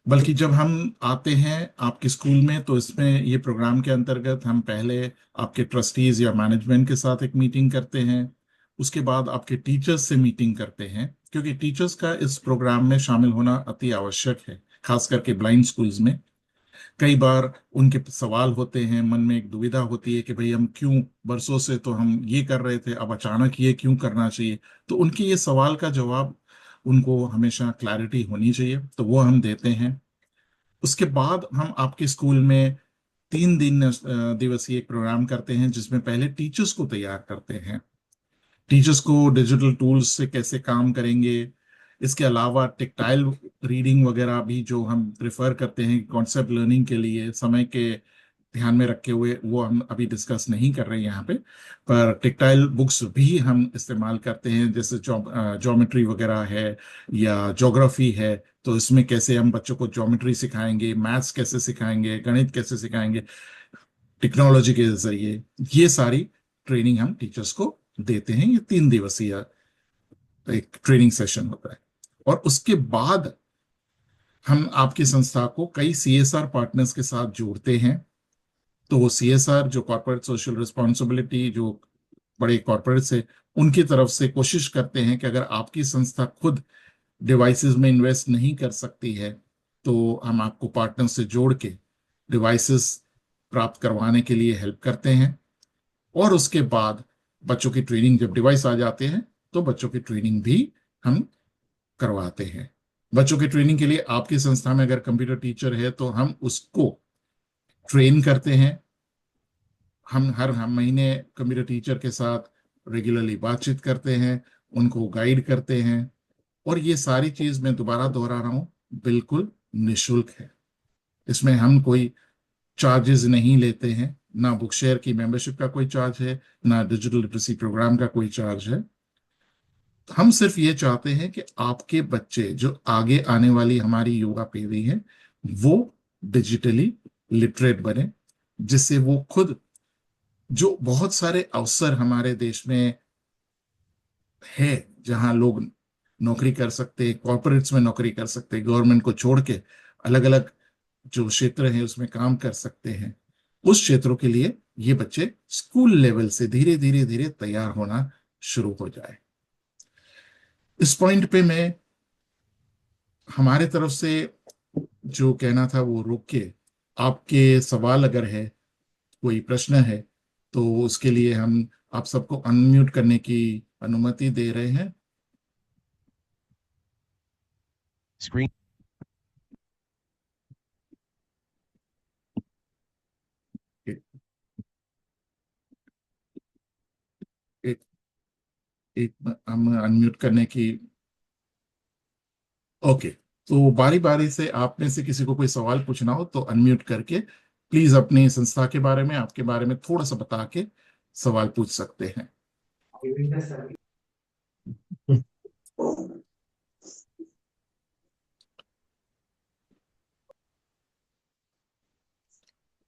बल्कि जब हम आते हैं आपके स्कूल में तो इसमें ये प्रोग्राम के अंतर्गत हम पहले आपके ट्रस्टीज या मैनेजमेंट के साथ एक मीटिंग करते हैं, उसके बाद आपके टीचर्स से मीटिंग करते हैं, क्योंकि टीचर्स का इस प्रोग्राम में शामिल होना अति आवश्यक है। खास करके ब्लाइंड स्कूल्स में कई बार उनके सवाल होते हैं, मन में एक दुविधा होती है कि भाई हम क्यों, बरसों से तो हम ये कर रहे थे, अब अचानक ये क्यों करना चाहिए। तो उनके ये सवाल का जवाब उनको हमेशा क्लैरिटी होनी चाहिए, तो वो हम देते हैं। उसके बाद हम आपके स्कूल में 3 दिन दिवसीय एक प्रोग्राम करते हैं जिसमें पहले टीचर्स को तैयार करते हैं, टीचर्स को डिजिटल टूल्स से कैसे काम करेंगे। इसके अलावा टेक्टाइल रीडिंग वगैरह भी जो हम प्रेफर करते हैं कॉन्सेप्ट लर्निंग के लिए, समय के ध्यान में रखे हुए, वो हम अभी डिस्कस नहीं कर रहे हैं यहाँ पे। पर टेक्टाइल बुक्स भी हम इस्तेमाल करते हैं, जैसे ज्योमेट्री वगैरह है या ज्योग्राफी है, तो इसमें कैसे हम बच्चों को ज्योमेट्री सिखाएंगे, मैथ्स कैसे सिखाएंगे, गणित कैसे सिखाएंगे टेक्नोलॉजी के जरिए, ये सारी ट्रेनिंग हम टीचर्स को देते हैं। ये 3 दिवसीय एक ट्रेनिंग सेशन होता है। और उसके बाद हम आपकी संस्था को कई CSR पार्टनर्स के साथ जोड़ते हैं। तो CSR जो कॉर्पोरेट सोशल रिस्पॉन्सिबिलिटी, जो बड़े कॉर्पोरेट्स है, उनकी तरफ से कोशिश करते हैं कि अगर आपकी संस्था खुद डिवाइसेस में इन्वेस्ट नहीं कर सकती है तो हम आपको पार्टनर से जोड़ के डिवाइसेस प्राप्त करवाने के लिए हेल्प करते हैं। और उसके बाद बच्चों की ट्रेनिंग, जब डिवाइस आ जाते हैं तो बच्चों की ट्रेनिंग भी हम करवाते हैं। बच्चों की ट्रेनिंग के लिए आपकी संस्था में अगर कंप्यूटर टीचर है तो हम उसको ट्रेन करते हैं। हम महीने कंप्यूटर टीचर के साथ रेगुलरली बातचीत करते हैं, उनको गाइड करते हैं। और ये सारी चीज मैं दोबारा दोहरा रहा हूं, बिल्कुल निशुल्क है। इसमें हम कोई चार्जेस नहीं लेते हैं, ना बुक शेयर की मेंबरशिप का कोई चार्ज है, ना डिजिटल लिटरेसी प्रोग्राम का कोई चार्ज है। हम सिर्फ ये चाहते हैं कि आपके बच्चे, जो आगे आने वाली हमारी युवा पीढ़ी है, वो डिजिटली लिटरेट बने, जिससे वो खुद, जो बहुत सारे अवसर हमारे देश में है जहां लोग नौकरी कर सकते, कॉर्पोरेट्स में नौकरी कर सकते, गवर्नमेंट को छोड़ के अलग अलग जो क्षेत्र है उसमें काम कर सकते हैं, उस क्षेत्रों के लिए ये बच्चे स्कूल लेवल से धीरे धीरे धीरे तैयार होना शुरू हो जाए। इस पॉइंट पे मैं हमारे तरफ से जो कहना था वो रोक के, आपके सवाल अगर है, कोई प्रश्न है, तो उसके लिए हम आप सबको अनम्यूट करने की अनुमति दे रहे हैं। Screen. एक एक, एक हम अनम्यूट करने की, ओके। तो बारी बारी से आप में से किसी को कोई सवाल पूछना हो तो अनम्यूट करके प्लीज अपनी संस्था के बारे में, आपके बारे में थोड़ा सा बता के सवाल पूछ सकते हैं।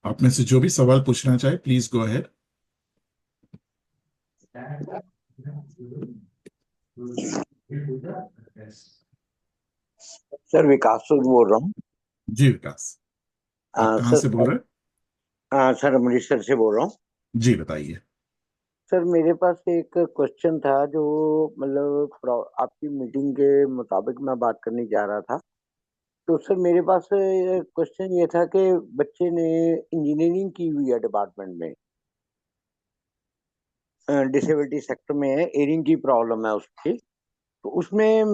आप में से जो भी सवाल पूछना चाहे प्लीज गो अहेड। सर विकास से बोल रहा हूँ। जी विकास, आप कहाँ से बोल रहे हैं? सर अमृतसर से बोल रहा हूँ। जी बताइए। सर मेरे पास एक क्वेश्चन था जो मतलब आपकी मीटिंग के मुताबिक मैं बात करने जा रहा था। तो सर मेरे पास क्वेश्चन ये था कि बच्चे ने इंजीनियरिंग की हुई है डिपार्टमेंट में, डिसेबिलिटी सेक्टर में है, एयरिंग की प्रॉब्लम है उसकी। तो उसमें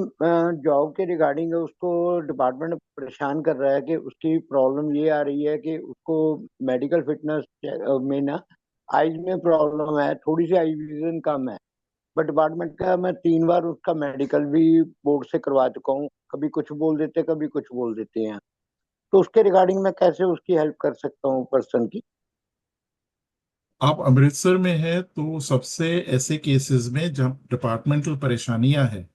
जॉब के रिगार्डिंग उसको डिपार्टमेंट परेशान कर रहा है कि उसकी प्रॉब्लम ये आ रही है कि उसको मेडिकल फिटनेस में ना आईज में प्रॉब्लम है, थोड़ी सी आई विजन कम है। बट डिपार्टमेंट का मैं 3 बार उसका मेडिकल भी बोर्ड से करवा चुका हूँ, कभी कुछ बोल देते कभी कुछ बोल देते हैं। तो उसके रिगार्डिंग मैं कैसे उसकी हेल्प कर सकता हूँ पर्सन की? आप अमृतसर में है तो सबसे ऐसे केसेस में जब डिपार्टमेंटल परेशानियां हैं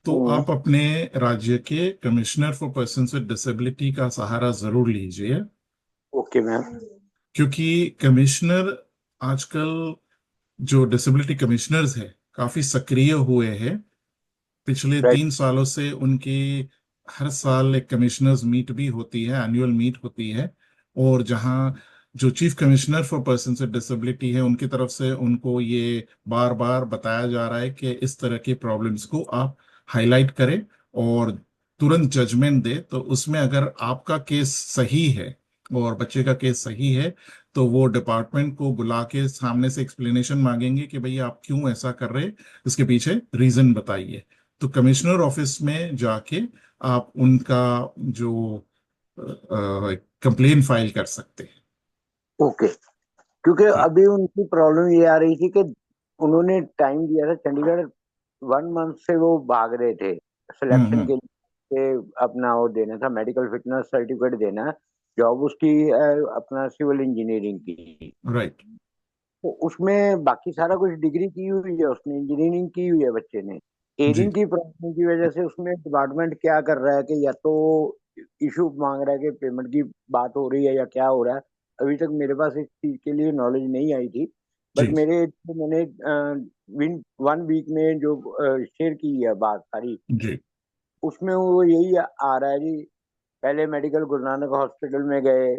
तो हम्म। आप अपने राज्य के commissioner for person with disability का सहारा जरूर लीजिए। Okay ma'am. क्योंकि कमिश्नर आजकल, जो डिसेबिलिटी कमिश्नर्स है, काफी सक्रिय हुए हैं। पिछले राइट। 3 सालों से उनकी हर साल एक कमिश्नर्स मीट भी होती है, एनुअल मीट होती है। और जहां जो chief commissioner for person with disability है, उनकी तरफ से उनको ये बार बार बताया जा रहा है कि इस तरह के प्रॉब्लम्स को आप हाईलाइट करें और तुरंत जजमेंट दे। तो उसमें अगर आपका केस सही है और बच्चे का केस सही है तो वो डिपार्टमेंट को बुला के सामने से एक्सप्लेनेशन मांगेंगे कि भाई आप क्यों ऐसा कर रहे हैं, इसके पीछे रीजन बताइए। तो कमिश्नर ऑफिस में जाके आप उनका जो कंप्लेन फाइल कर सकते हैं। ओके। क्योंकि हाँ। अभी उनकी प्रॉब्लम ये आ रही थी कि उन्होंने टाइम दिया था चंडीगढ़, 1 मंथ से वो भाग रहे थे सिलेक्शन हम्म। के लिए, अपना वो देना था, मेडिकल फिटनेस सर्टिफिकेट देना है। जॉब उसकी अपना सिविल इंजीनियरिंग की। राइट। तो उसमें बाकी सारा कुछ डिग्री की हुई है, उसने इंजीनियरिंग की हुई है बच्चे ने। जी। एयरिंग की प्रॉब्लम की वजह से उसमें डिपार्टमेंट क्या कर रहा है कि या तो इशू मांग रहा है कि पेमेंट की बात हो रही है या क्या हो रहा है। अभी तक मेरे पास इस चीज के लिए नॉलेज नहीं आई थी। बट जी। मैंने 1 वीक में जो शेयर की है बात सारी, जी। उसमें वो यही आ रहा है जी। पहले मेडिकल गुरु नानक हॉस्पिटल में गए,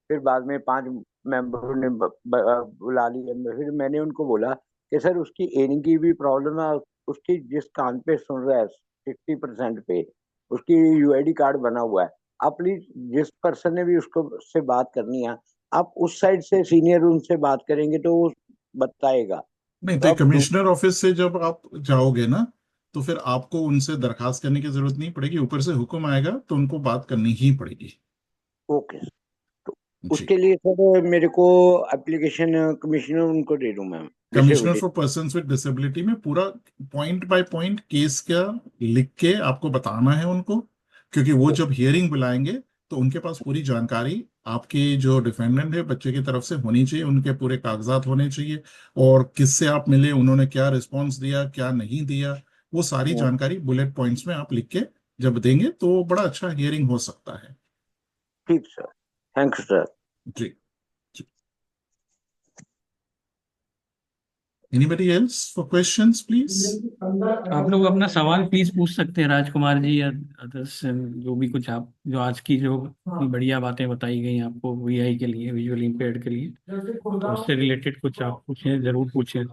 फिर बाद में 5 मेंबरों ने बुला लिया। फिर मैंने उनको बोला कि सर उसकी एयरिंग की भी प्रॉब्लम है, उसकी जिस कान पे सुन रहा है 60% पे उसकी यूआईडी कार्ड बना हुआ है। आप प्लीज जिस पर्सन ने भी उसको से बात करनी है आप उस साइड से सीनियर उनसे बात करेंगे तो वो बताएगा। नहीं, तो तो आप कमिश्नर ऑफिस से जब आप जाओगे ना, तो फिर आपको उनसे दरखास्त करने की जरूरत नहीं पड़ेगी, ऊपर से हुक्म आएगा तो उनको बात करनी ही पड़ेगी। ओके। तो जी। उसके लिए सर मेरे को एप्लीकेशन कमिश्नर उनको दे दूं ma'am, commissioner disability? For persons with disability में पूरा पॉइंट बाय पॉइंट केस क्या लिख के आपको बताना है उनको, क्योंकि वो जब हियरिंग बुलाएंगे तो उनके पास पूरी जानकारी आपके जो डिफेंडेंट है बच्चे की तरफ से होनी चाहिए, उनके पूरे कागजात होने चाहिए, और किससे आप मिले, उन्होंने क्या रिस्पॉन्स दिया क्या नहीं दिया, वो सारी जानकारी बुलेट पॉइंट्स में आप लिख के जब देंगे तो बड़ा अच्छा हियरिंग हो सकता है। ठीक सर, थैंक यू सर। जी। Anybody else for questions please? आप लोग अपना सवाल प्लीज पूछ सकते हैं राजकुमार जी या अदर्स, जो भी कुछ आप, जो आज की जो इतनी बढ़िया बातें बताई गई आपको वीआई के लिए, विजुअली इम्पेयर्ड के लिए, तो उससे रिलेटेड कुछ आप पूछें, जरूर पूछें।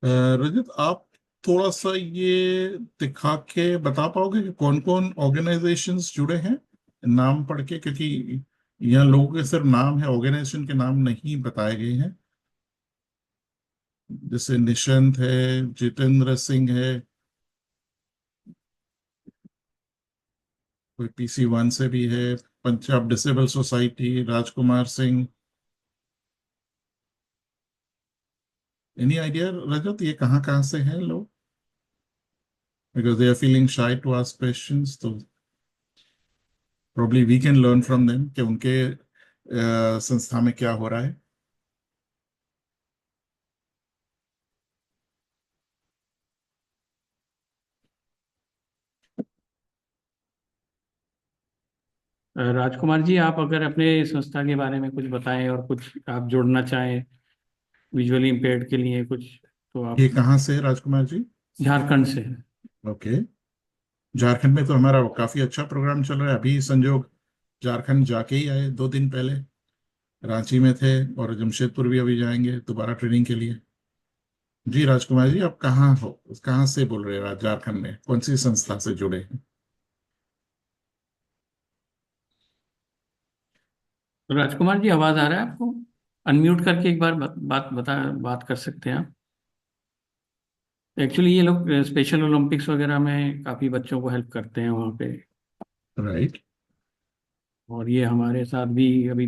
रजत, आप थोड़ा सा ये दिखा के बता पाओगे कि कौन कौन ऑर्गेनाइजेशंस जुड़े हैं, नाम पढ़ के, क्योंकि यहाँ लोगों के सिर्फ नाम है, ऑर्गेनाइजेशन के नाम नहीं बताए गए हैं। जैसे निशंत है, जितेंद्र सिंह है, कोई PC1 से भी है, Punjab disable society, Rajkumar Singh. Any idea Rajat, ये कहाँ कहाँ से हैं लोग? Because they are feeling shy to ask questions, तो probably we can learn from them कि उनके संस्था में क्या हो रहा है। राजकुमार जी, आप अगर अपने संस्था के बारे में कुछ बताएं और कुछ आप जोड़ना चाहें विजुअली इम्पेयर्ड के लिए कुछ, तो ये आप। कहाँ से है राजकुमार जी? झारखंड से। ओके। झारखंड में तो हमारा काफी अच्छा प्रोग्राम चल रहा है, अभी संजोग झारखंड जाके ही आए 2 दिन पहले, रांची में थे, और जमशेदपुर भी अभी जाएंगे दोबारा ट्रेनिंग के लिए। जी राजकुमार जी, आप कहाँ हो, कहाँ से बोल रहे हैं? झारखंड में कौन सी संस्था से जुड़े हैं? तो राजकुमार जी, आवाज आ रहा है आपको? अनम्यूट करके एक बार बात कर सकते हैं आप। एक्चुअली ये लोग स्पेशल ओलंपिक्स वगैरह में काफी बच्चों को हेल्प करते हैं वहाँ पे, राइट। और ये हमारे साथ भी अभी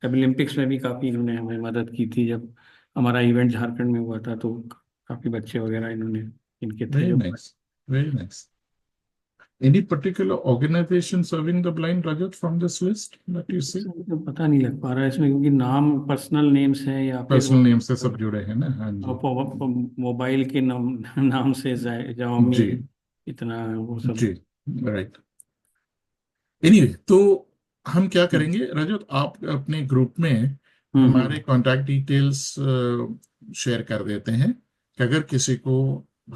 ओलंपिक्स में भी काफी इन्होंने हमें मदद की थी, जब हमारा इवेंट झारखंड में हुआ था तो काफी बच्चे वगैरह इन्होंने, इनके थे वेरी जो। Nice, very nice. Any particular organization serving the blind, Rajat, from this list that you see? तो पता नहीं लग पा रहा है इसमें, क्योंकि नाम पर्सनल नेम्स हैं या फिर वो पर्सनल नेम से सब जुड़े हैं ना? हाँ जी। मोबाइल के नाम से जाओमी, जी। इतना वो सब। जी। राइट। एनीवे, तो हम क्या हम्म। करेंगे रजत, आप अपने ग्रुप में हमारे हम्म। कांटेक्ट डिटेल्स शेयर कर देते हैं कि अगर किसी को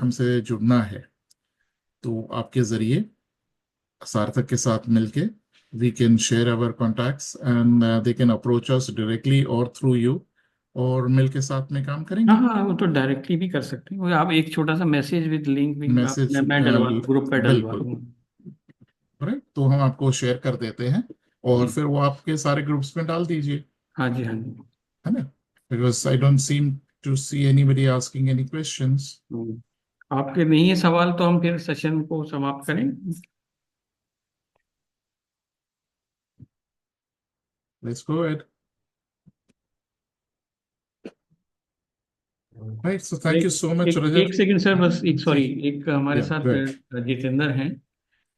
हमसे जुड़ना है तो आपके जरिए सार्थक के साथ मिलके we can share our contacts and they can approach us directly और थ्रू यू, और मिलके साथ में काम हाँ करेंगे। हाँ, वो तो डायरेक्टली भी कर सकते हैं, आप एक छोटा सा मैसेज विद लिंक भी आप, मैसेज, मैं डलवा ग्रुप पे डलवा बिल्कुल। दूंगा। राइट, तो हम आपको शेयर कर देते हैं, और जी। फिर वो आपके सारे ग्रुप्स में डाल दीजिए, हाँ जी, हाँ जी। है ना? Because I don't seem to see anybody asking any questions. Hmm. आपके नहीं है सवाल तो हम फिर सेशन को समाप्त करें। Let's go ahead. Right, so thank you एक सो मच एक रजत। एक सेकंड सर, बस एक, जी। सॉरी, एक हमारे या साथ गुड। जितेंद्र हैं,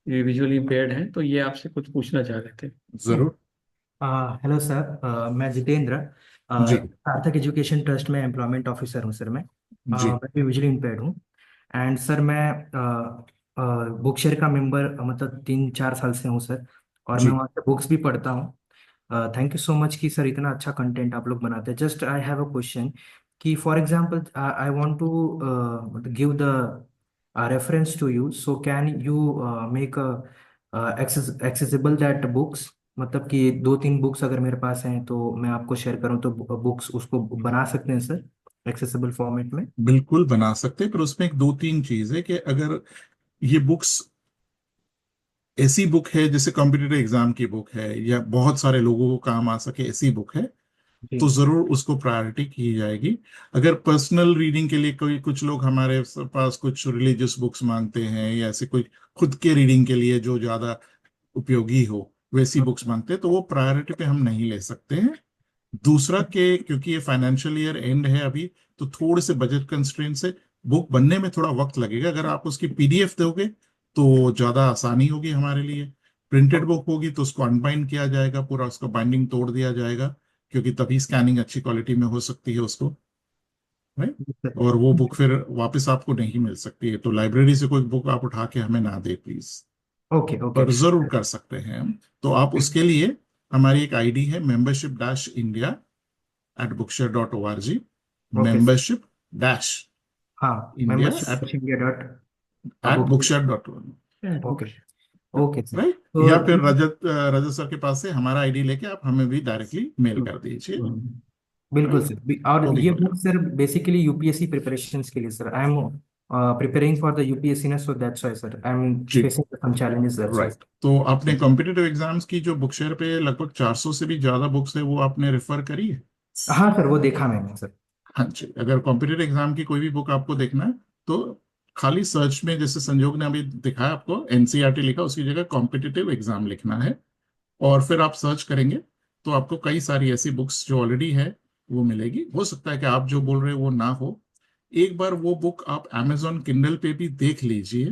ये विजुअली इम्पेयर्ड हैं, तो ये आपसे कुछ पूछना चाह रहे थे। जरूर। हेलो सर, मैं जितेंद्र, जी। सार्थक एजुकेशन ट्रस्ट में एम्प्लॉयमेंट ऑफिसर हूँ सर। जी। मैं भी विजुअली इम्पेयर्ड हूँ। एंड सर मैं बुक शेयर का मेंबर मतलब 3-4 साल से हूँ सर, और मैं जी। वहाँ से बुक्स भी पढ़ता हूँ। थैंक यू सो मच कि सर इतना अच्छा कंटेंट आप लोग बनाते हैं। Just I have a question कि for example I want to give the reference to you, so can you make accessible that books मतलब कि 2-3 बुक्स अगर मेरे पास हैं तो मैं आपको शेयर करूं तो बुक्स उसको बना सकते हैं सर, एक्सेसिबल फॉर्मेट में? बिल्कुल बना सकते हैं, पर उसमें एक दो तीन चीज है कि अगर ये बुक्स ऐसी बुक है जैसे कॉम्पिटिटिव एग्जाम की बुक है या बहुत सारे लोगों को काम आ सके ऐसी बुक है, जी तो जरूर उसको प्रायोरिटी की जाएगी। अगर पर्सनल रीडिंग के लिए कोई कुछ लोग हमारे पास कुछ रिलीजियस बुक्स मांगते हैं या ऐसे कोई खुद के रीडिंग के लिए जो ज्यादा उपयोगी हो वैसी बुक्स मांगते हैं, तो वो प्रायोरिटी पे हम नहीं ले सकते हैं। दूसरा के क्योंकि ये फाइनेंशियल ईयर एंड है अभी, तो थोड़े से बजट कंस्ट्रेंट से बुक बनने में थोड़ा वक्त लगेगा। अगर आप उसकी पीडीएफ दोगे तो ज्यादा आसानी होगी हमारे लिए। प्रिंटेड बुक होगी तो उसको अनबाइंड किया जाएगा, पूरा उसका बाइंडिंग तोड़ दिया जाएगा, क्योंकि तभी स्कैनिंग अच्छी क्वालिटी में हो सकती है उसको, राइट। और वो बुक फिर वापस आपको नहीं मिल सकती है, तो लाइब्रेरी से कोई बुक आप उठा के हमें ना दे प्लीज। ओके ओके पर जरूर कर सकते हैं हम। तो आप उसके लिए हमारी एक आईडी है membership-india@bookshare.org, ओके सर। हाँ, membership-india Yeah, okay okay sir. Right. तो या फिर रजत रजत सर के पास से हमारा आईडी लेके आप हमें भी डायरेक्टली मेल कर दीजिए, बिल्कुल राइट, सर। और तो भी ये हो बुक जाएगा। सर बेसिकली यूपीएससी प्रिपरेशंस के लिए sir. I am preparing for the UPSC ना, so that's why sir I am जी, facing some challenges, that's why. Right. तो आपने कॉम्पिटिटिव एग्जाम्स की जो बुक शेयर पे लगभग 400 से भी ज्यादा बुक्स है वो आपने रेफर करी है? हाँ सर, वो देखा मैंने सर। हाँ जी, अगर कॉम्पिटिटिव एग्जाम की कोई भी बुक आपको देखना है तो खाली सर्च में, जैसे संजोग ने अभी दिखाया आपको एनसीईआरटी लिखा, उसकी जगह कॉम्पिटिटिव एग्जाम लिखना है, और फिर आप सर्च करेंगे तो आपको कई सारी ऐसी बुक्स जो ऑलरेडी है वो मिलेगी। हो सकता है कि आप जो बोल रहे हो वो ना हो। एक बार वो बुक आप amazon किंडल पे भी देख लीजिए।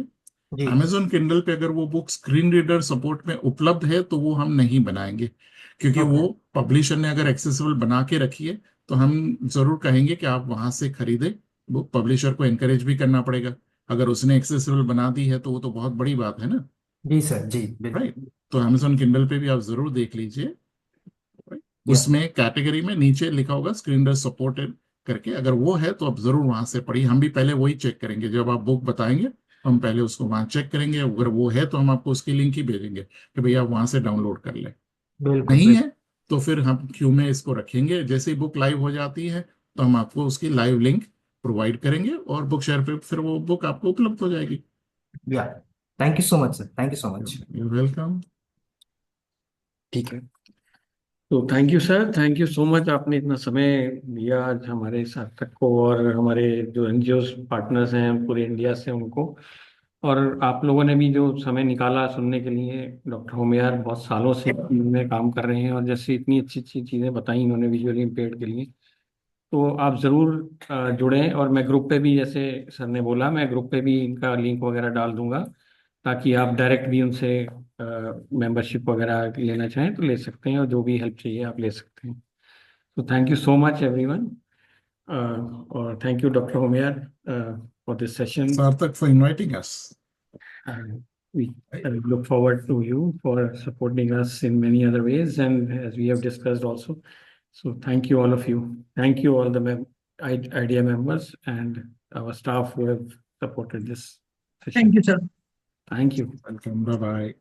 जी amazon किंडल पे अगर वो बुक स्क्रीन रीडर सपोर्ट में उपलब्ध है तो वो हम नहीं बनाएंगे, क्योंकि ओके। वो पब्लिशर ने अगर एक्सेसिबल बना के रखी है तो हम जरूर कहेंगे कि आप वहां से खरीदें। वो पब्लिशर को एनकरेज भी करना पड़ेगा। अगर उसने एक्सेसिबल बना दी है तो वो तो बहुत बड़ी बात है ना, जी सर, जी राइट। बिल्कुल। तो amazon किंडल पे भी आप जरूर देख लीजिए। या उसमें कैटेगरी में नीचे लिखा होगा स्क्रीन रीडर सपोर्टेड करके, अगर वो है तो आप जरूर वहां से पढ़िए। हम भी पहले वही चेक करेंगे, जब आप बुक बताएंगे तो हम पहले उसको वहां चेक करेंगे, अगर वो है तो हम आपको उसकी लिंक ही भेजेंगे कि भैया आप वहां से डाउनलोड कर ले। बिल्कुल नहीं बिल्कुल। है तो फिर हम क्यू में इसको रखेंगे, जैसे ही बुक लाइव हो जाती है तो हम आपको उसकी लाइव लिंक प्रोवाइड करेंगे और बुक शेयर पे फिर वो बुक आपको उपलब्ध हो जाएगी। या thank you so much sir, thank you so much. You welcome. ठीक है। तो thank you sir, thank you so much, आपने इतना समय दिया आज हमारे सार्थक को और हमारे जो एनजीओ पार्टनर्स हैं पूरे इंडिया से उनको। और आप लोगों ने भी जो समय निकाला सुनने के लिए। डॉक्टर होमियार बहुत सालों से में काम कर रहे हैं और जैसे इतनी अच्छी अच्छी चीज़ें बताई इन्होंने विजुअली इम्पेयर्ड के लिए। तो आप ज़रूर जुड़ें, और मैं ग्रुप पे भी, जैसे सर ने बोला, मैं ग्रुप पे भी इनका लिंक वगैरह डाल दूंगा, ताकि आप डायरेक्ट भी उनसे मेंबरशिप वगैरह लेना चाहें तो ले सकते हैं, और जो भी हेल्प चाहिए आप ले सकते हैं। तो thank you so much everyone, और thank you doctor Homiyar for this session. Sarthak for inviting us. We look forward to you for supporting us in many other ways, and as we have discussed also. So thank you all of you. Thank you all the IDEA members and our staff who have supported this session. Thank you sir. Thank you. Welcome, bye bye.